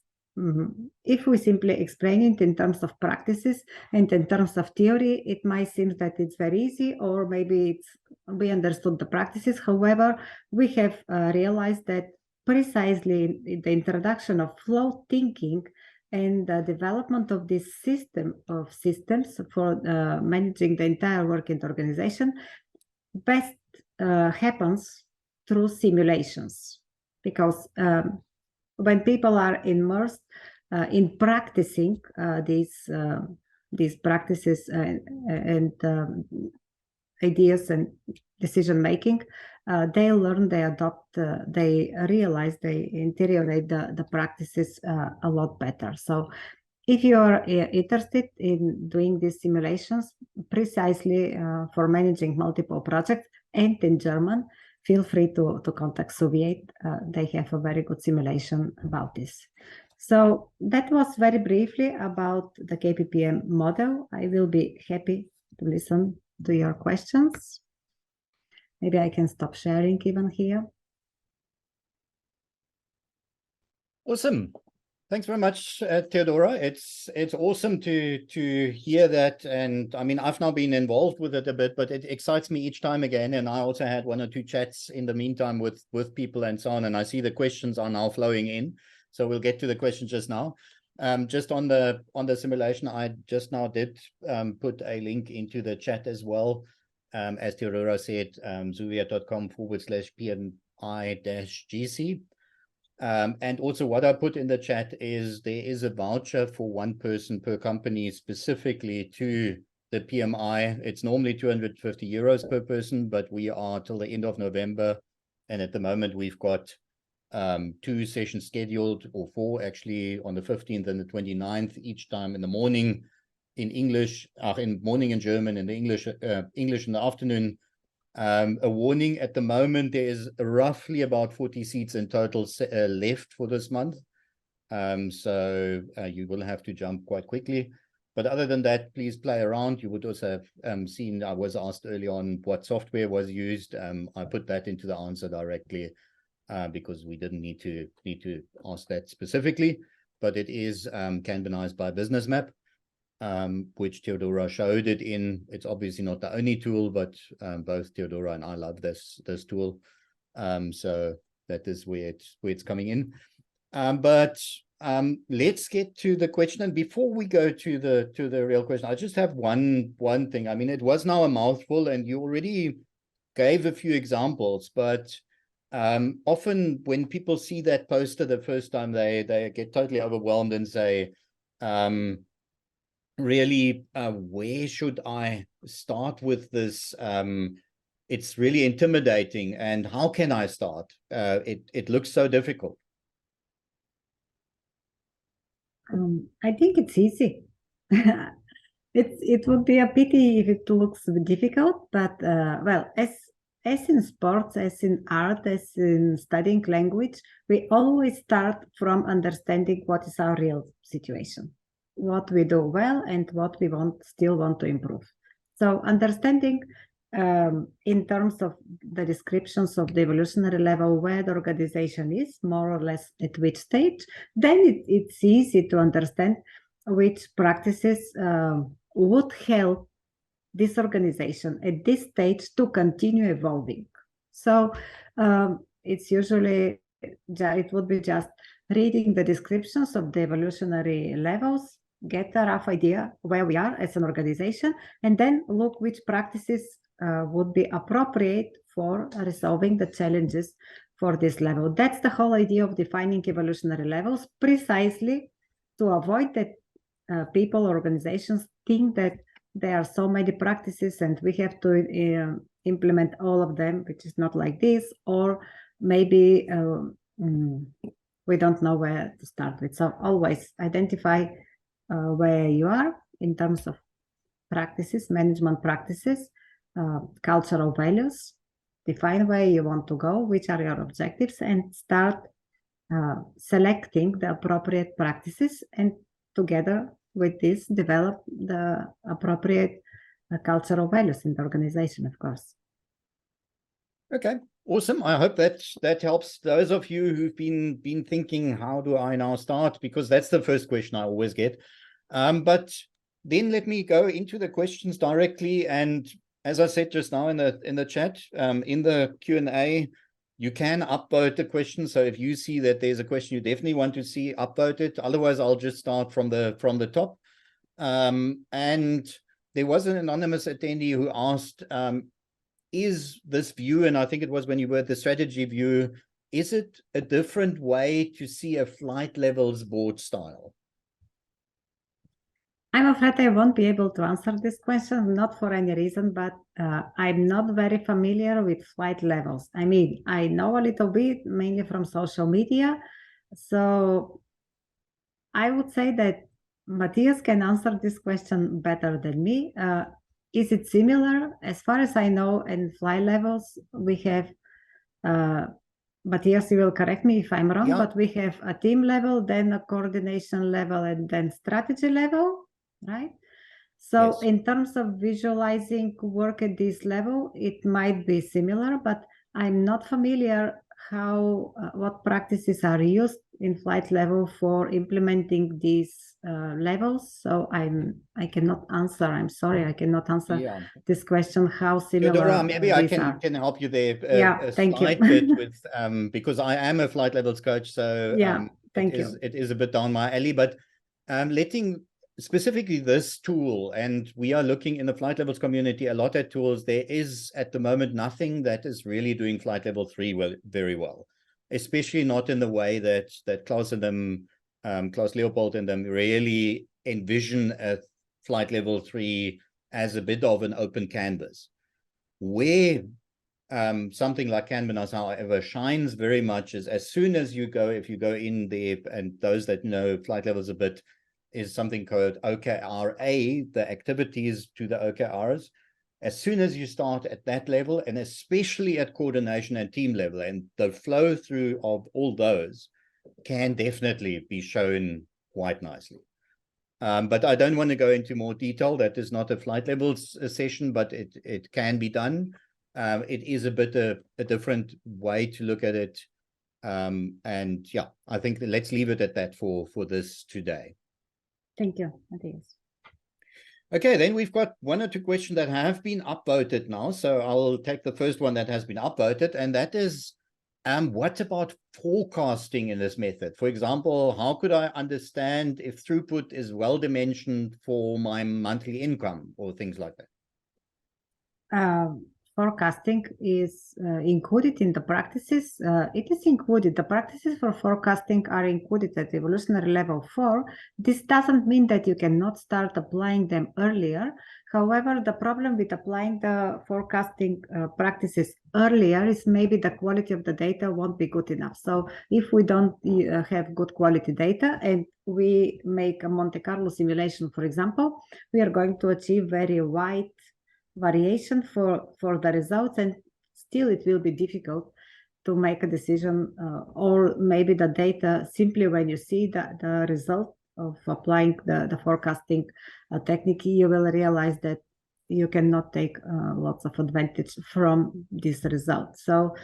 if we simply explain it in terms of practices and in terms of theory, it might seem that it's very easy, or maybe we understood the practices. However, we have realized that precisely in the introduction of flow thinking and the development of this system of systems for managing the entire work in the organization best happens through simulations, because when people are immersed in practicing these practices and ideas and decision making, they learn, they adopt, they realize, they interiorate the practices a lot better. So if you are interested in doing these simulations precisely for managing multiple projects and in German, feel free to contact Xuviate. They have a very good simulation about this. So that was very briefly about the KPPM model. I will be happy to listen to your questions. Maybe I can stop sharing even here. Awesome. Thanks very much, Teodora. It's awesome to hear that. And I mean, I've now been involved with it a bit, but it excites me each time again. And I also had 1 or 2 chats in the meantime with people and so on. And I see the questions are now flowing in. So we'll get to the questions just now. Just on the simulation, I just now did put a link into the chat as well. As Teodora said, xuviate.com/PMI-GC. And also what I put in the chat is there is a voucher for 1 person per company specifically to the PMI. It's normally 250 euros per person, but we are till the end of November. And at the moment we've got 2 sessions scheduled, or 4 actually, on the 15th and the 29th, each time in the morning in English, in morning in German, and the English in the afternoon. A warning, at the moment there is roughly about 40 seats in total left for this month, so you will have to jump quite quickly. But other than that, please play around. You would also have seen, I was asked early on what software was used. I put that into the answer directly because we didn't need to ask that specifically, but it is Kanbanized by Business Map, which Teodora showed it in. It's obviously not the only tool, but both Teodora and I love this tool. So that is where it's coming in. But let's get to the question. And before we go to the real question, I just have one thing. I mean, it was now a mouthful, and you already gave a few examples, but often when people see that poster the first time, they get totally overwhelmed and say, really, where should I start with this? It's really intimidating, and how can I start? It looks so difficult. I think it's easy. It would be a pity if it looks difficult, but well, as in sports, as in art, as in studying language, we always start from understanding what is our real situation, what we do well, and what we still want to improve. So understanding in terms of the descriptions of the evolutionary level where the organization is, more or less at which stage, then it's easy to understand which practices would help this organization at this stage to continue evolving. So it's usually, it would be just reading the descriptions of the evolutionary levels, get a rough idea where we are as an organization, and then look which practices would be appropriate for resolving the challenges for this level. That's the whole idea of defining evolutionary levels, precisely to avoid that people or organizations think that there are so many practices and we have to implement all of them, which is not like this, or maybe we don't know where to start with. So always identify where you are in terms of practices, management practices, cultural values, define where you want to go, which are your objectives, and start selecting the appropriate practices, and together with this, develop the appropriate cultural values in the organization, of course. Okay, awesome. I hope that helps those of you who've been thinking, how do I now start? Because that's the first question I always get. But then let me go into the questions directly. And as I said just now in the chat, in the Q&A, you can upvote the question. So if you see that there's a question you definitely want to see, upvote it. Otherwise, I'll just start from the top. And there was an anonymous attendee who asked, is this view, and I think it was when you were at the strategy view, is it a different way to see a flight levels board style? I'm afraid I won't be able to answer this question, not for any reason, but I'm not very familiar with flight levels. I mean, I know a little bit, mainly from social media. So I would say that Mathias can answer this question better than me. Is it similar? As far as I know, in flight levels, we have Matthias, you will correct me if I'm wrong, Yeah. but we have a team level, then a coordination level, and then strategy level, right? So Yes. in terms of visualizing work at this level, it might be similar, but I'm not familiar how what practices are used in flight level for implementing these levels. So I cannot answer. I'm sorry, I cannot answer this question. How similar Teodora, maybe I these are. can help you there a thank you. slight bit with because I am a flight levels coach, so thank you. It is a bit down my alley, but letting specifically this tool, and we are looking in the flight levels community a lot at tools. There is at the moment nothing that is really doing flight level 3 very well, especially not in the way that Klaus and them, Klaus Leopold and them really envision a flight level 3 as a bit of an open canvas. Where something like Kanban, however, shines very much is as soon as you go, if you go in there, and those that know flight levels a bit, is something called OKRA, the activities to the OKRs. As soon as you start at that level, and especially at coordination and team level, and the flow through of all those can definitely be shown quite nicely. But I don't want to go into more detail. That is not a flight levels session, but it can be done. It is a bit a different way to look at it. And yeah, I think let's leave it at that for this today. Thank you, Matthias. Okay, then we've got 1 or 2 questions that have been upvoted now. So I'll take the first one that has been upvoted, and that is, what about forecasting in this method? For example, how could I understand if throughput is well dimensioned for my monthly income or things like that? Forecasting is included in the practices. It is included. The practices for forecasting are included at evolutionary level 4. This doesn't mean that you cannot start applying them earlier. However, the problem with applying the forecasting practices earlier is maybe the quality of the data won't be good enough. So if we don't have good quality data and we make a Monte Carlo simulation, for example, we are going to achieve very wide variation for the results, and still it will be difficult to make a decision, or maybe the data, simply when you see the result of applying the forecasting technique, you will realize that you cannot take lots of advantage from this result. So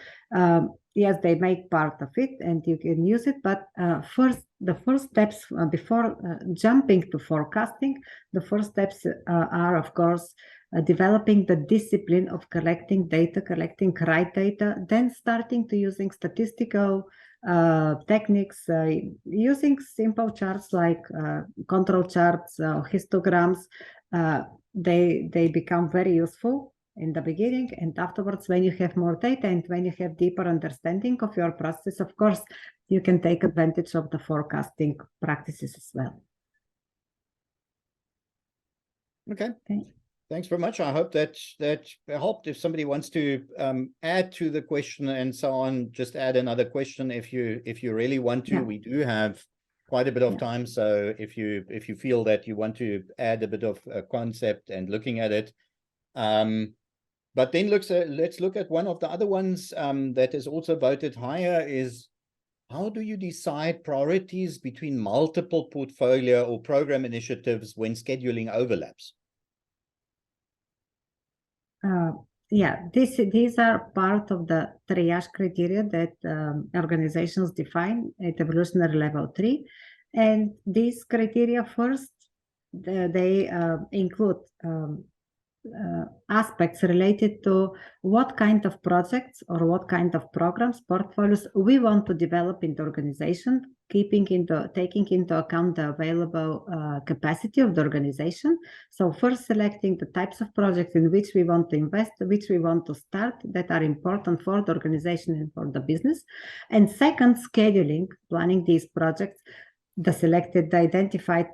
yes, they make part of it and you can use it, but the first steps before jumping to forecasting, the first steps are, of course, developing the discipline of collecting data, collecting right data, then starting to using statistical techniques, using simple charts like control charts, histograms. They become very useful in the beginning, and afterwards, when you have more data and when you have deeper understanding of your process, of course, you can take advantage of the forecasting practices as well. Okay. Thanks very much. I hope that helped. If somebody wants to add to the question and so on, just add another question if you really want to. We do have quite a bit of time, so if you feel that you want to add a bit of a concept and looking at it, but then let's look at one of the other ones that is also voted higher is, how do you decide priorities between multiple portfolio or program initiatives when scheduling overlaps? These are part of the triage criteria that organizations define at evolutionary level 3. And these criteria first, they include aspects related to what kind of projects or what kind of programs, portfolios we want to develop in the organization, taking into account the available capacity of the organization. So first, selecting the types of projects in which we want to invest, which we want to start, that are important for the organization and for the business. And second, scheduling, planning these projects, the identified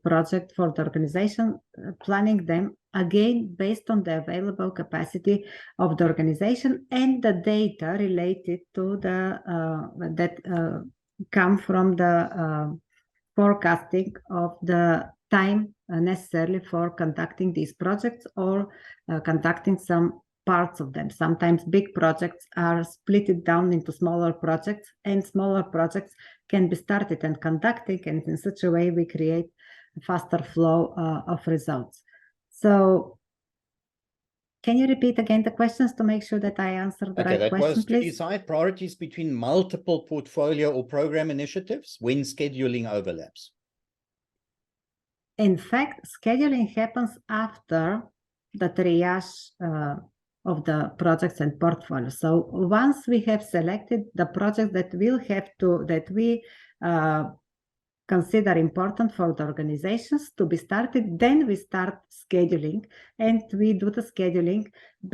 project for the organization, planning them again based on the available capacity of the organization and the data related to the that come from the forecasting of the time necessarily for conducting these projects or conducting some parts of them. Sometimes big projects are split down into smaller projects, and smaller projects can be started and conducted, and in such a way we create a faster flow of results. So can you repeat again the questions to make sure that I answer the right question, was please? to decide priorities between multiple portfolio or program initiatives when scheduling overlaps. In fact, scheduling happens after the triage of the projects and portfolios. So once we have selected the projects that we consider important for the organizations to be started, then we start scheduling, and we do the scheduling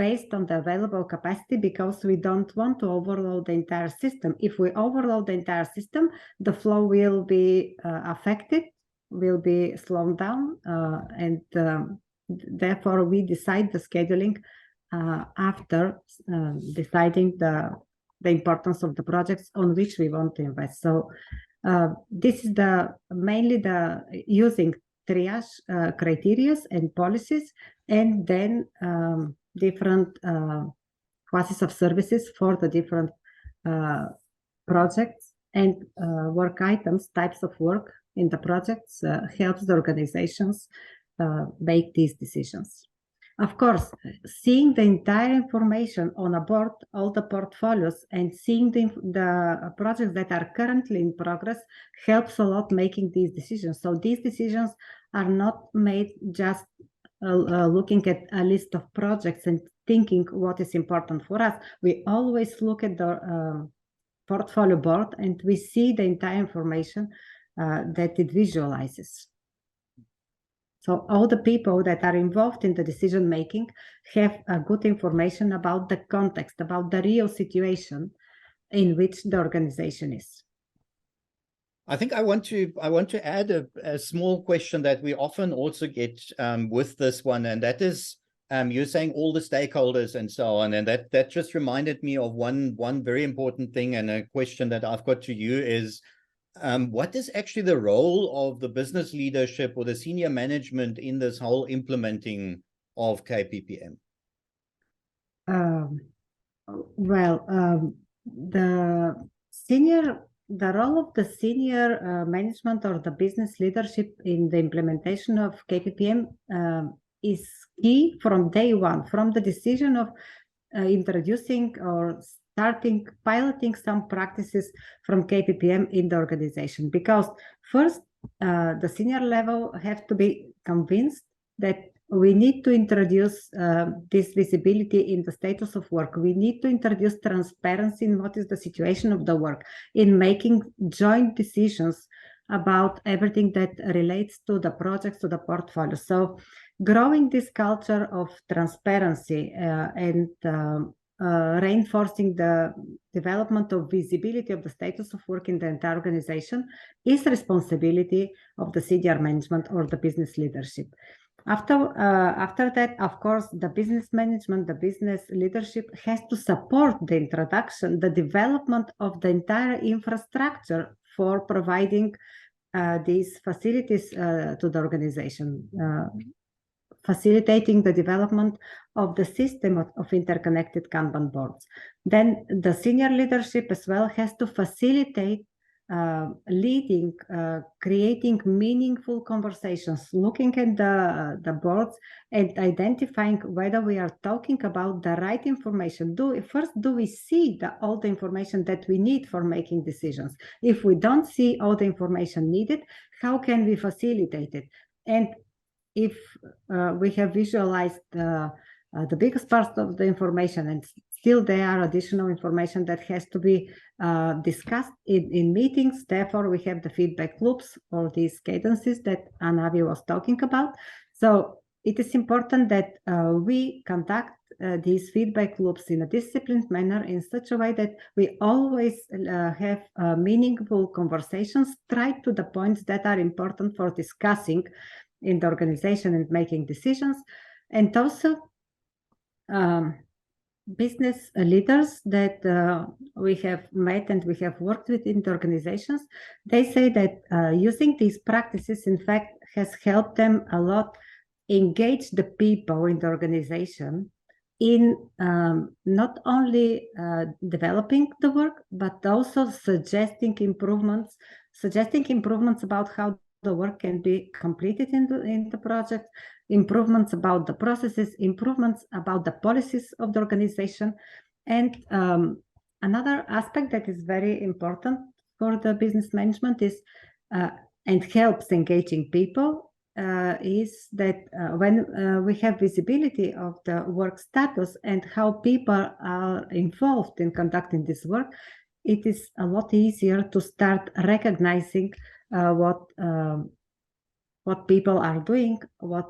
based on the available capacity, because we don't want to overload the entire system. If we overload the entire system, the flow will be affected, will be slowed down, and therefore we decide the scheduling after deciding the importance of the projects on which we want to invest. So this is mainly using triage criteria and policies, and then different classes of services for the different projects and work items, types of work in the projects helps the organizations make these decisions. Of course, seeing the entire information on a board, all the portfolios, and seeing the projects that are currently in progress helps a lot making these decisions. So these decisions are not made just looking at a list of projects and thinking what is important for us. We always look at the portfolio board, and we see the entire information that it visualizes. So all the people that are involved in the decision making have good information about the context, about the real situation in which the organization is. I think I want to add a small question that we often also get with this one, and that is you're saying all the stakeholders and so on, and that just reminded me of one very important thing, and a question that I've got to you is, what is actually the role of the business leadership or the senior management in this whole implementing of KPPM? The role of the senior management or the business leadership in the implementation of KPPM is key from day one, from the decision of introducing or piloting some practices from KPPM in the organization. Because first, the senior level have to be convinced that we need to introduce this visibility in the status of work. We need to introduce transparency in what is the situation of the work, in making joint decisions about everything that relates to the projects, to the portfolio. So growing this culture of transparency and reinforcing the development of visibility of the status of work in the entire organization is responsibility of the senior management or the business leadership. After that, of course, the business management, the business leadership has to support the introduction, the development of the entire infrastructure for providing these facilities to the organization, facilitating the development of the system of interconnected Kanban boards. Then the senior leadership as well has to facilitate leading, creating meaningful conversations, looking at the boards and identifying whether we are talking about the right information. Do we see all the information that we need for making decisions? If we don't see all the information needed, how can we facilitate it? And if we have visualized the biggest part of the information, and still there are additional information that has to be discussed in meetings, therefore we have the feedback loops or these cadences that Anavi was talking about. So it is important that we conduct these feedback loops in a disciplined manner, in such a way that we always have meaningful conversations, straight to the points that are important for discussing in the organization and making decisions. And also business leaders that we have met and we have worked with in the organizations, they say that using these practices, in fact, has helped them a lot engage the people in the organization in not only developing the work, but also suggesting improvements about how the work can be completed in the project, improvements about the processes, improvements about the policies of the organization. And another aspect that is very important for the business management is and helps engaging people is that when we have visibility of the work status and how people are involved in conducting this work, it is a lot easier to start recognizing what people are doing,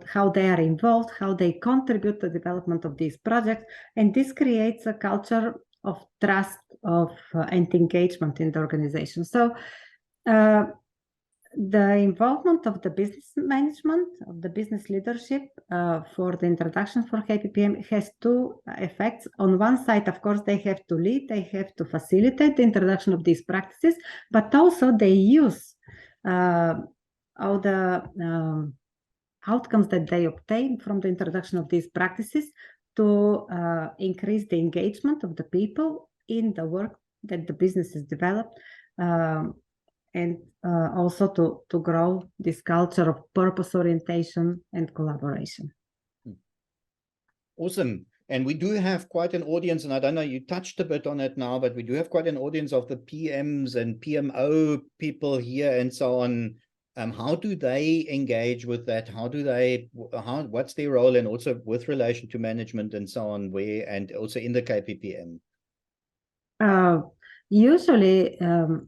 how they are involved, how they contribute to the development of these projects, and this creates a culture of trust and engagement in the organization. So the involvement of the business management, of the business leadership for the introduction for KPPM has two effects. On one side, of course, they have to lead, they have to facilitate the introduction of these practices, but also they use all the outcomes that they obtain from the introduction of these practices to increase the engagement of the people in the work that the business has developed, and also to grow this culture of purpose orientation and collaboration. Awesome. And we do have quite an audience, and I don't know, you touched a bit on it now, but we do have quite an audience of the PMs and PMO people here and so on. How do they engage with that? What's their role, and also with relation to management and so on, and also in the KPPM? Usually,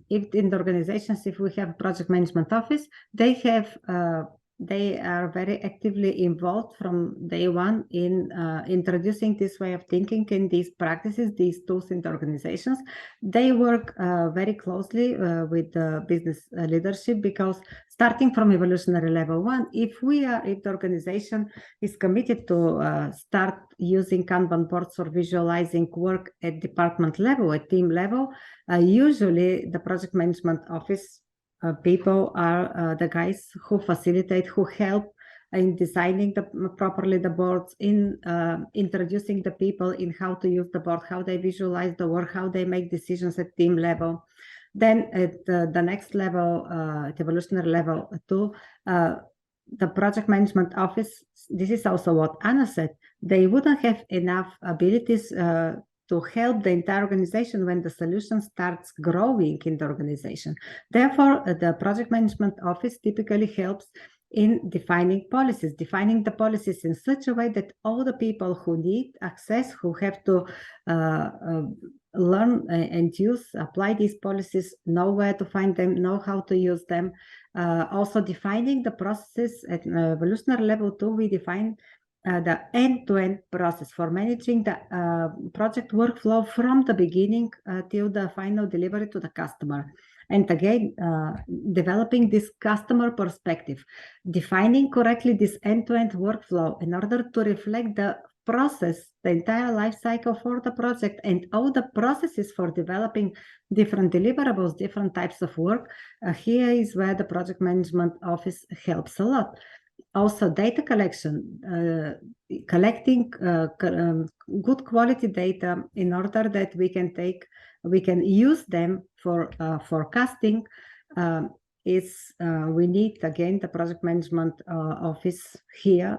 if in the organizations, if we have project management office, they are very actively involved from day one in introducing this way of thinking and these practices, these tools in the organizations. They work very closely with the business leadership, because starting from evolutionary level 1, if the organization is committed to start using Kanban boards for visualizing work at department level, at team level, usually the project management office people are the guys who facilitate, who help in designing properly the boards, in introducing the people in how to use the board, how they visualize the work, how they make decisions at team level. Then at the next level, at evolutionary level 2, the project management office, this is also what Anna said, they wouldn't have enough abilities to help the entire organization when the solution starts growing in the organization. Therefore, the project management office typically helps in defining the policies in such a way that all the people who need access, who have to learn and apply these policies, know where to find them, know how to use them. Also defining the processes at evolutionary level 2, we define the end-to-end process for managing the project workflow from the beginning till the final delivery to the customer. And again, developing this customer perspective, defining correctly this end-to-end workflow in order to reflect the process, the entire life cycle for the project, and all the processes for developing different deliverables, different types of work. Here is where the project management office helps a lot. Also, data collection, collecting good quality data in order that we can use them for forecasting. We need, again, the project management office here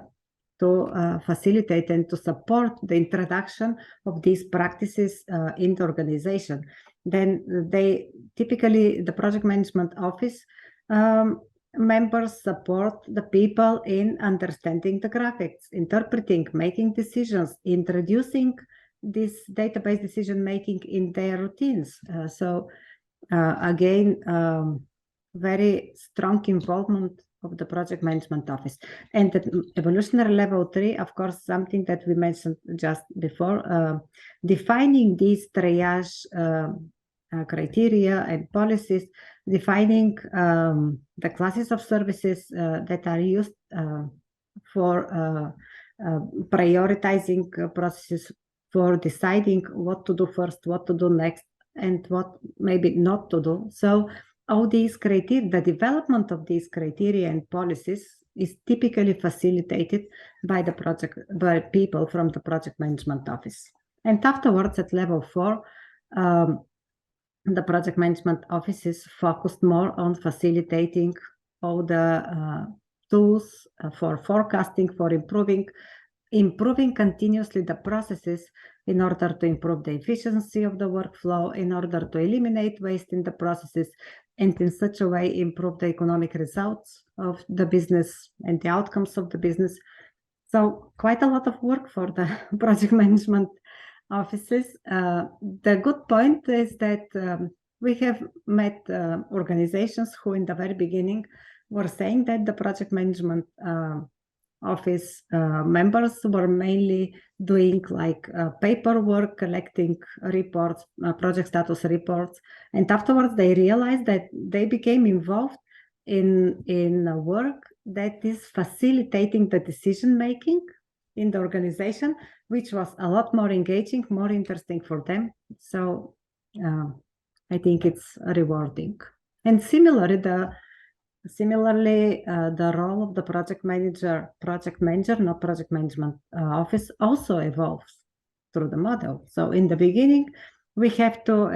to facilitate and to support the introduction of these practices in the organization. Then the project management office members support the people in understanding the graphics, interpreting, making decisions, introducing this database decision making in their routines. Again, very strong involvement of the project management office. And at evolutionary level 3, of course, something that we mentioned just before, defining these triage criteria and policies, defining the classes of services that are used for prioritizing processes, for deciding what to do first, what to do next, and what maybe not to do. So all these criteria, the development of these criteria and policies is typically facilitated by people from the project management office. And afterwards, at level 4, the project management offices focused more on facilitating all the tools for forecasting, for improving continuously the processes in order to improve the efficiency of the workflow, in order to eliminate waste in the processes, and in such a way improve the economic results of the business and the outcomes of the business. So quite a lot of work for the project management offices. The good point is that we have met organizations who in the very beginning were saying that the project management office members were mainly doing like paperwork, collecting reports, project status reports, and afterwards they realized that they became involved in work that is facilitating the decision making in the organization, which was a lot more engaging, more interesting for them. So I think it's rewarding. And similarly, the role of the project manager, not project management office, also evolves through the model. So in the beginning, we have to,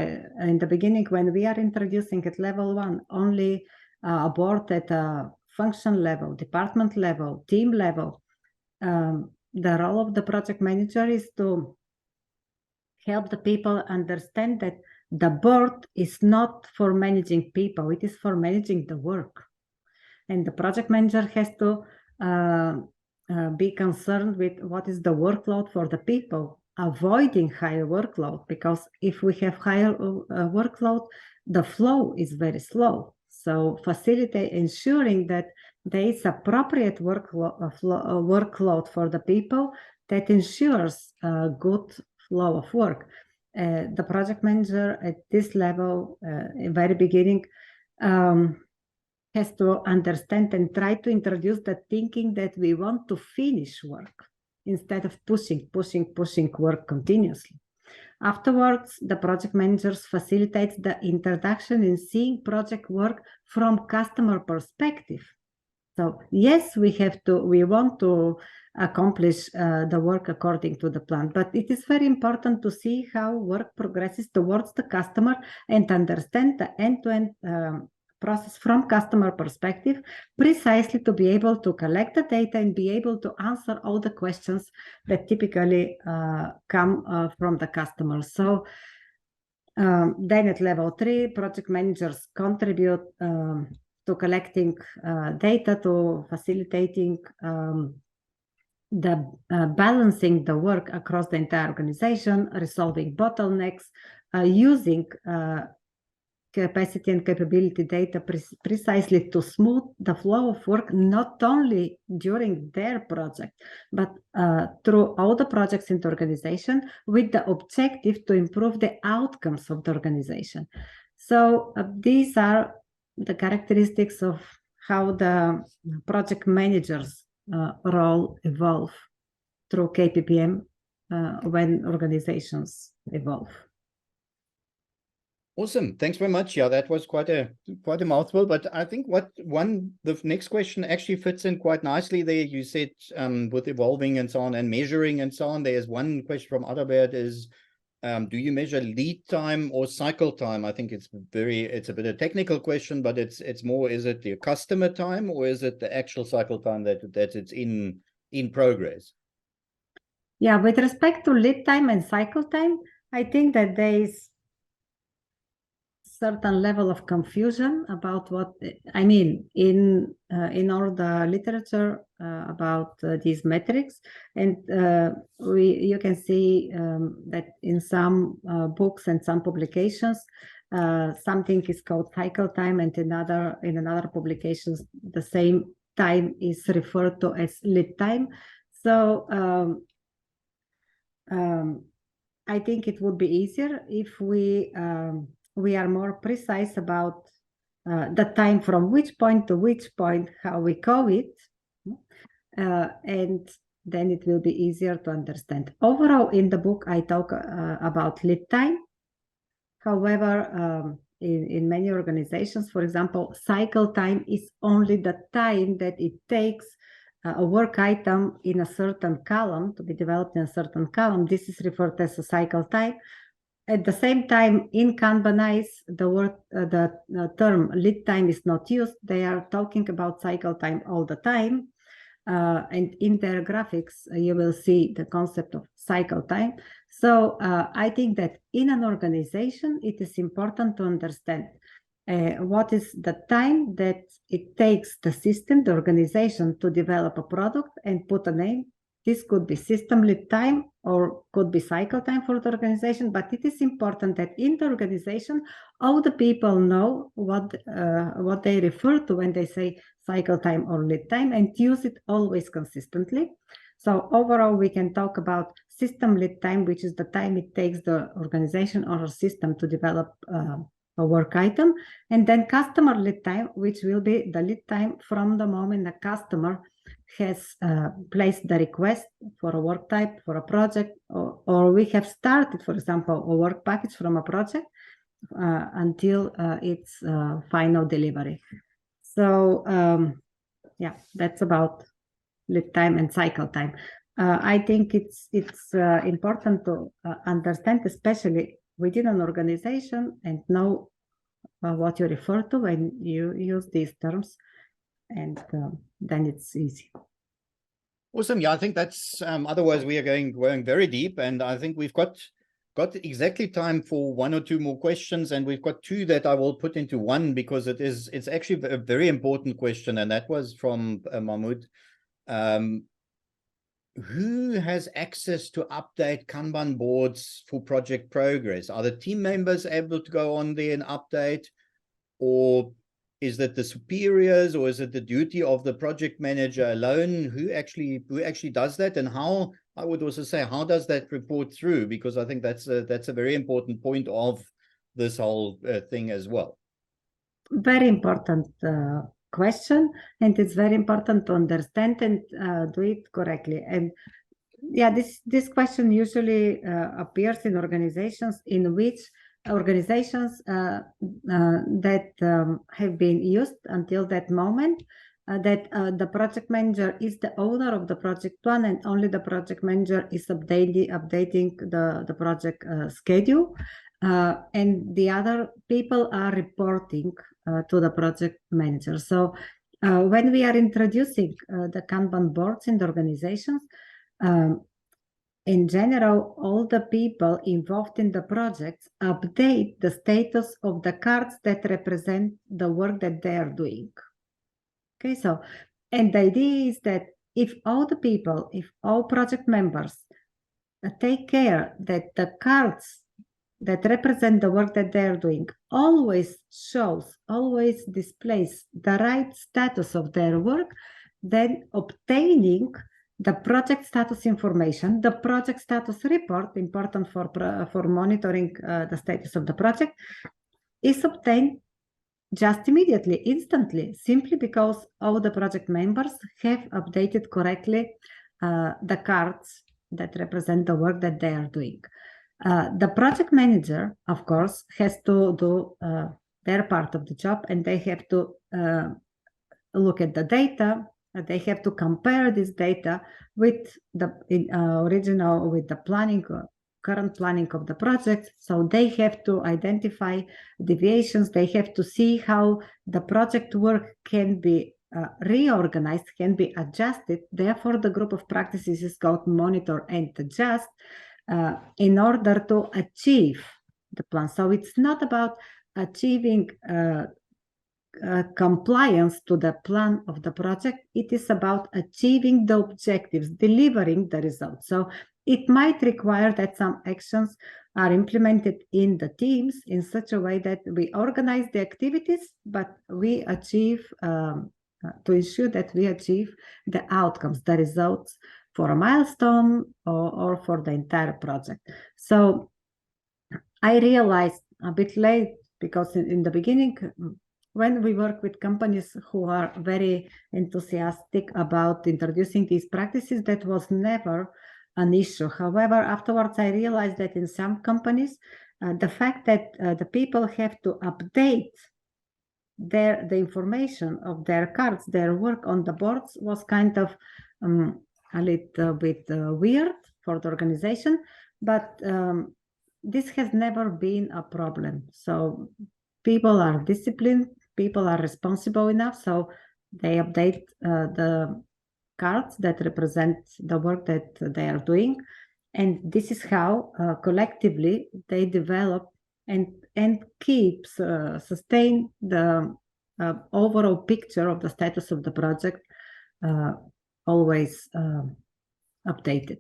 when we are introducing at level 1, only a board at a function level, department level, team level, the role of the project manager is to help the people understand that the board is not for managing people, it is for managing the work. And the project manager has to be concerned with what is the workload for the people, avoiding higher workload, because if we have higher workload, the flow is very slow. So ensuring that there is appropriate workload for the people that ensures a good flow of work. The project manager at this level, in very beginning, has to understand and try to introduce the thinking that we want to finish work instead of pushing work continuously. Afterwards, the project managers facilitates the introduction in seeing project work from customer perspective. So yes, we want to accomplish the work according to the plan, but it is very important to see how work progresses towards the customer and understand the end-to-end process from customer perspective, precisely to be able to collect the data and be able to answer all the questions that typically come from the customer. So then at level 3, project managers contribute to collecting data, to facilitating the balancing the work across the entire organization, resolving bottlenecks, using capacity and capability data precisely to smooth the flow of work, not only during their project, but through all the projects in the organization, with the objective to improve the outcomes of the organization. So these are the characteristics of how the project managers' role evolve through KPPM when organizations evolve. Awesome. Thanks very much. Yeah, that was quite a mouthful, but I think the next question actually fits in quite nicely there. You said with evolving and so on and measuring and so on. There's one question from Adalbert is, do you measure lead time or cycle time? I think it's a bit of a technical question, but it's more, is it the customer time or is it the actual cycle time that it's in progress? Yeah, with respect to lead time and cycle time, I think that there is certain level of confusion about what I mean in all the literature about these metrics, and you can see that in some books and some publications something is called cycle time, and in another publications the same time is referred to as lead time. So I think it would be easier if we are more precise about the time from which point to which point, how we call it, and then it will be easier to understand. Overall, in the book, I talk about lead time. However, in many organizations. For example, cycle time is only the time that it takes a work item in a certain column to be developed in a certain column. This is referred as a cycle time. At the same time, in Kanbanize, the term lead time is not used. They are talking about cycle time all the time. And in their graphics, you will see the concept of cycle time. So I think that in an organization, it is important to understand what is the time that it takes the system, the organization, to develop a product and put a name. This could be system lead time or could be cycle time for the organization, but it is important that in the organization, all the people know what they refer to when they say cycle time or lead time and use it always consistently. So overall, we can talk about system lead time, which is the time it takes the organization or a system to develop a work item, and then customer lead time, which will be the lead time from the moment the customer has placed the request for a work type, for a project, or we have started, for example, a work package from a project until its final delivery. So yeah, that's about lead time and cycle time. I think it's important to understand, especially within an organization, and know what you refer to when you use these terms, and then it's easy. Awesome. Yeah, I think that's otherwise we are going very deep, and I think we've got exactly time for one or two more questions, and we've got two that I will put into one because it's actually a very important question, and that was from Mahmoud. Who has access to update Kanban boards for project progress? Are the team members able to go on there and update, or is that the superiors, or is it the duty of the project manager alone? Who actually does that, and how? I would also say, how does that report through? Because I think that's a very important point of this whole thing as well. Very important question, and it's very important to understand and do it correctly. And yeah, this question usually appears in organizations in which organizations that have been used until that moment, that the project manager is the owner of the project one, and only the project manager is updating the project schedule, and the other people are reporting to the project manager. So when we are introducing the Kanban boards in the organizations, in general, all the people involved in the projects update the status of the cards that represent the work that they are doing. Okay, so, and the idea is that if all the people, if all project members take care that the cards that represent the work that they are doing always displays the right status of their work, then obtaining the project status information, the project status report, important for monitoring the status of the project, is obtained just immediately, instantly, simply because all the project members have updated correctly the cards that represent the work that they are doing. The project manager, of course, has to do their part of the job, and they have to look at the data. They have to compare this data with the with the planning, current planning of the project. So they have to identify deviations. They have to see how the project work can be reorganized, can be adjusted. Therefore, the group of practices is called monitor and adjust in order to achieve the plan. So it's not about achieving compliance to the plan of the project. It is about achieving the objectives, delivering the results. So it might require that some actions are implemented in the teams in such a way that we organize the activities, but we achieve, to ensure that we achieve the outcomes, the results for a milestone or for the entire project. So I realized a bit late, because in the beginning, when we work with companies who are very enthusiastic about introducing these practices, that was never an issue. However, afterwards, I realized that in some companies, the fact that the people have to update the information of their cards, their work on the boards was kind of a little bit weird for the organization, but this has never been a problem. So people are disciplined, people are responsible enough, so they update the cards that represent the work that they are doing. And this is how collectively they develop and sustain the overall picture of the status of the project, always updated.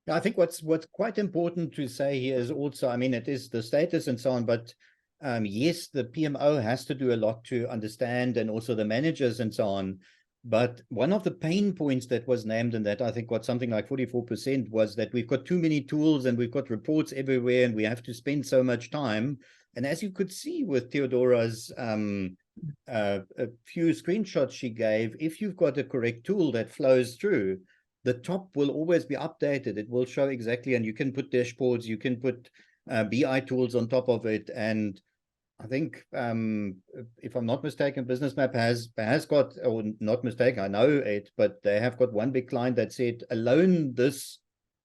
I think what's quite important to say here is also, I mean, it is the status and so on, but yes, the PMO has to do a lot to understand, and also the managers and so on. But one of the pain points that was named, and that I think got something like 44%, was that we've got too many tools and we've got reports everywhere and we have to spend so much time. And as you could see with Teodora's a few screenshots she gave, if you've got a correct tool that flows through, the top will always be updated. It will show exactly, and you can put dashboards, you can put BI tools on top of it. And I think, if I'm not mistaken, Business Map has got, or not mistaken, I know it, but they have got one big client that said alone this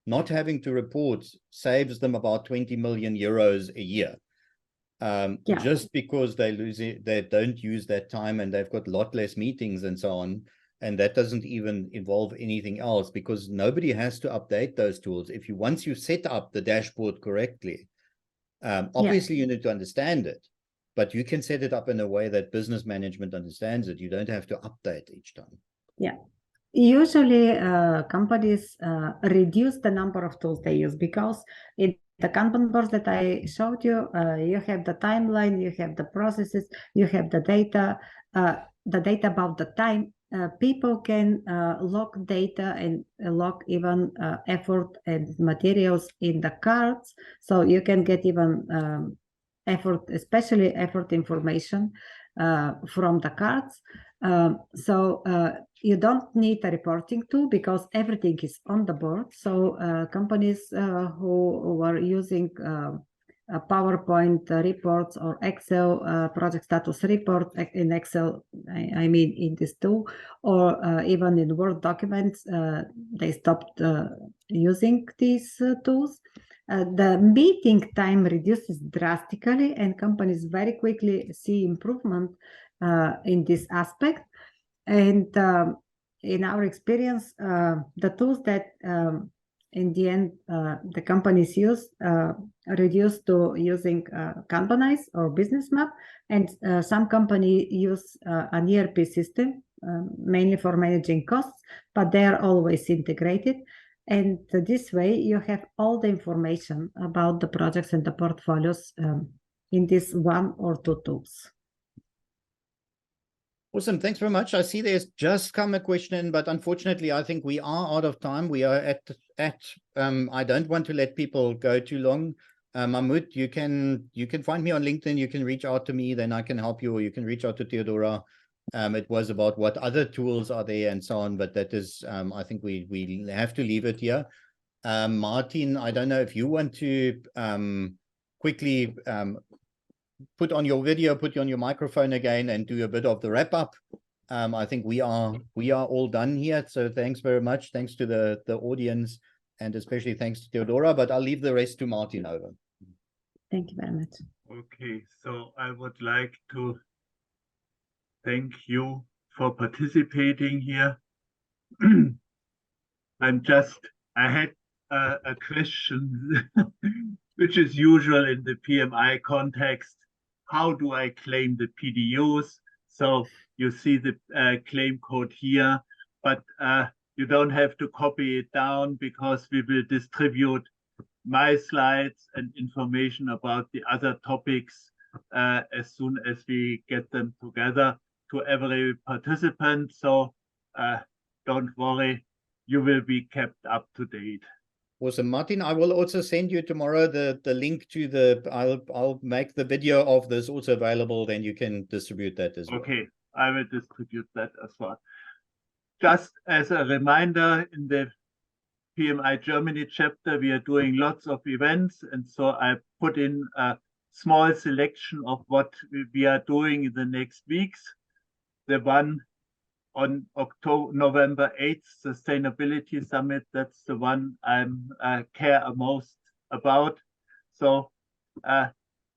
not having to report saves them about 20 million euros a year. Just because they lose it, they don't use that time, and they've got a lot less meetings and so on. And that doesn't even involve anything else, because nobody has to update those tools. Once you set up the dashboard correctly, obviously you need to understand it, but you can set it up in a way that business management understands it. You don't have to update each time. Yeah. Usually companies reduce the number of tools they use, because in the Kanban boards that I showed you, you have the timeline, you have the processes, you have the data about the time. People can log data and log even effort and materials in the cards. So you can get even effort, especially effort information from the cards. So you don't need a reporting tool, because everything is on the board. So companies who are using PowerPoint reports or Excel project status report in Excel, I mean in this tool, or even in Word documents, they stopped using these tools. The meeting time reduces drastically, and companies very quickly see improvement in this aspect. And in our experience, the tools that in the end the companies use reduced to using Kanbanize or Business Map, and some companies use an ERP system mainly for managing costs, but they are always integrated. And this way you have all the information about the projects and the portfolios in this one or two tools. Awesome. Thanks very much. I see there's just come a question, but unfortunately, I think we are out of time. We are at I don't want to let people go too long. Mahmoud, you can find me on LinkedIn. You can reach out to me, then I can help you, or you can reach out to Teodora. It was about what other tools are there and so on, but that is, I think we have to leave it here. Martin, I don't know if you want to quickly put on your video, put you on your microphone again, and do a bit of the wrap up. I think we are all done here. So thanks very much. Thanks to the audience, and especially thanks to Teodora, but I'll leave the rest to Martin over. Thank you very much. Okay, so I would like to thank you for participating here. I had a question, which is usual in the PMI context. How do I claim the PDUs? So you see the claim code here, but you don't have to copy it down, because we will distribute my slides and information about the other topics as soon as we get them together to every participant. So don't worry, you will be kept up to date. Awesome. Martin, I will also send you tomorrow the link to the, I'll make the video of this also available, then you can distribute that as well. Okay, I will distribute that as well. Just as a reminder, in the PMI Germany chapter, we are doing lots of events. And so I put in a small selection of what we are doing in the next weeks. The one on November 8th, Sustainability Summit, that's the one I care most about. So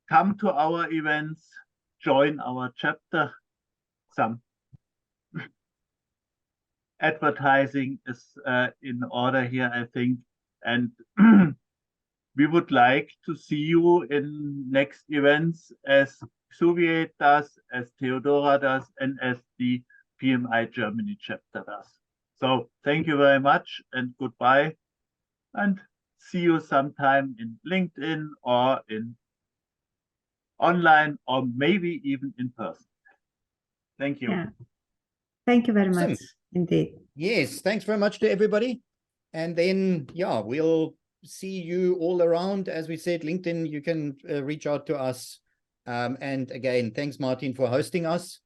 come to our events, join our chapter. Some advertising is in order here, I think. And we would like to see you in next events as Xuviate does, as Teodora does, and as the PMI Germany chapter does. So thank you very much and goodbye, and see you sometime in LinkedIn or in online or maybe even in person. Thank you. Yeah. Thank you very Awesome. much indeed. Yes, thanks very much to everybody. And then, yeah, we'll see you all around. As we said, LinkedIn, you can reach out to us. And again, thanks, Martin, for hosting us.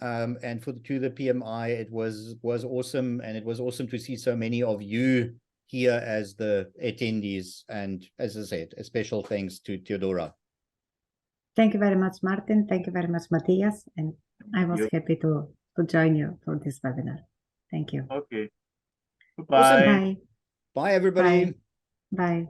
And to the PMI, it was awesome. And it was awesome to see so many of you here as the attendees. And as I said, a special thanks to Teodora. Thank you very much, Martin. Thank you very much, Matthias. And I was happy to join you for this webinar. Thank you. Okay. Goodbye. Awesome. Bye. Bye, everybody. Bye. Bye.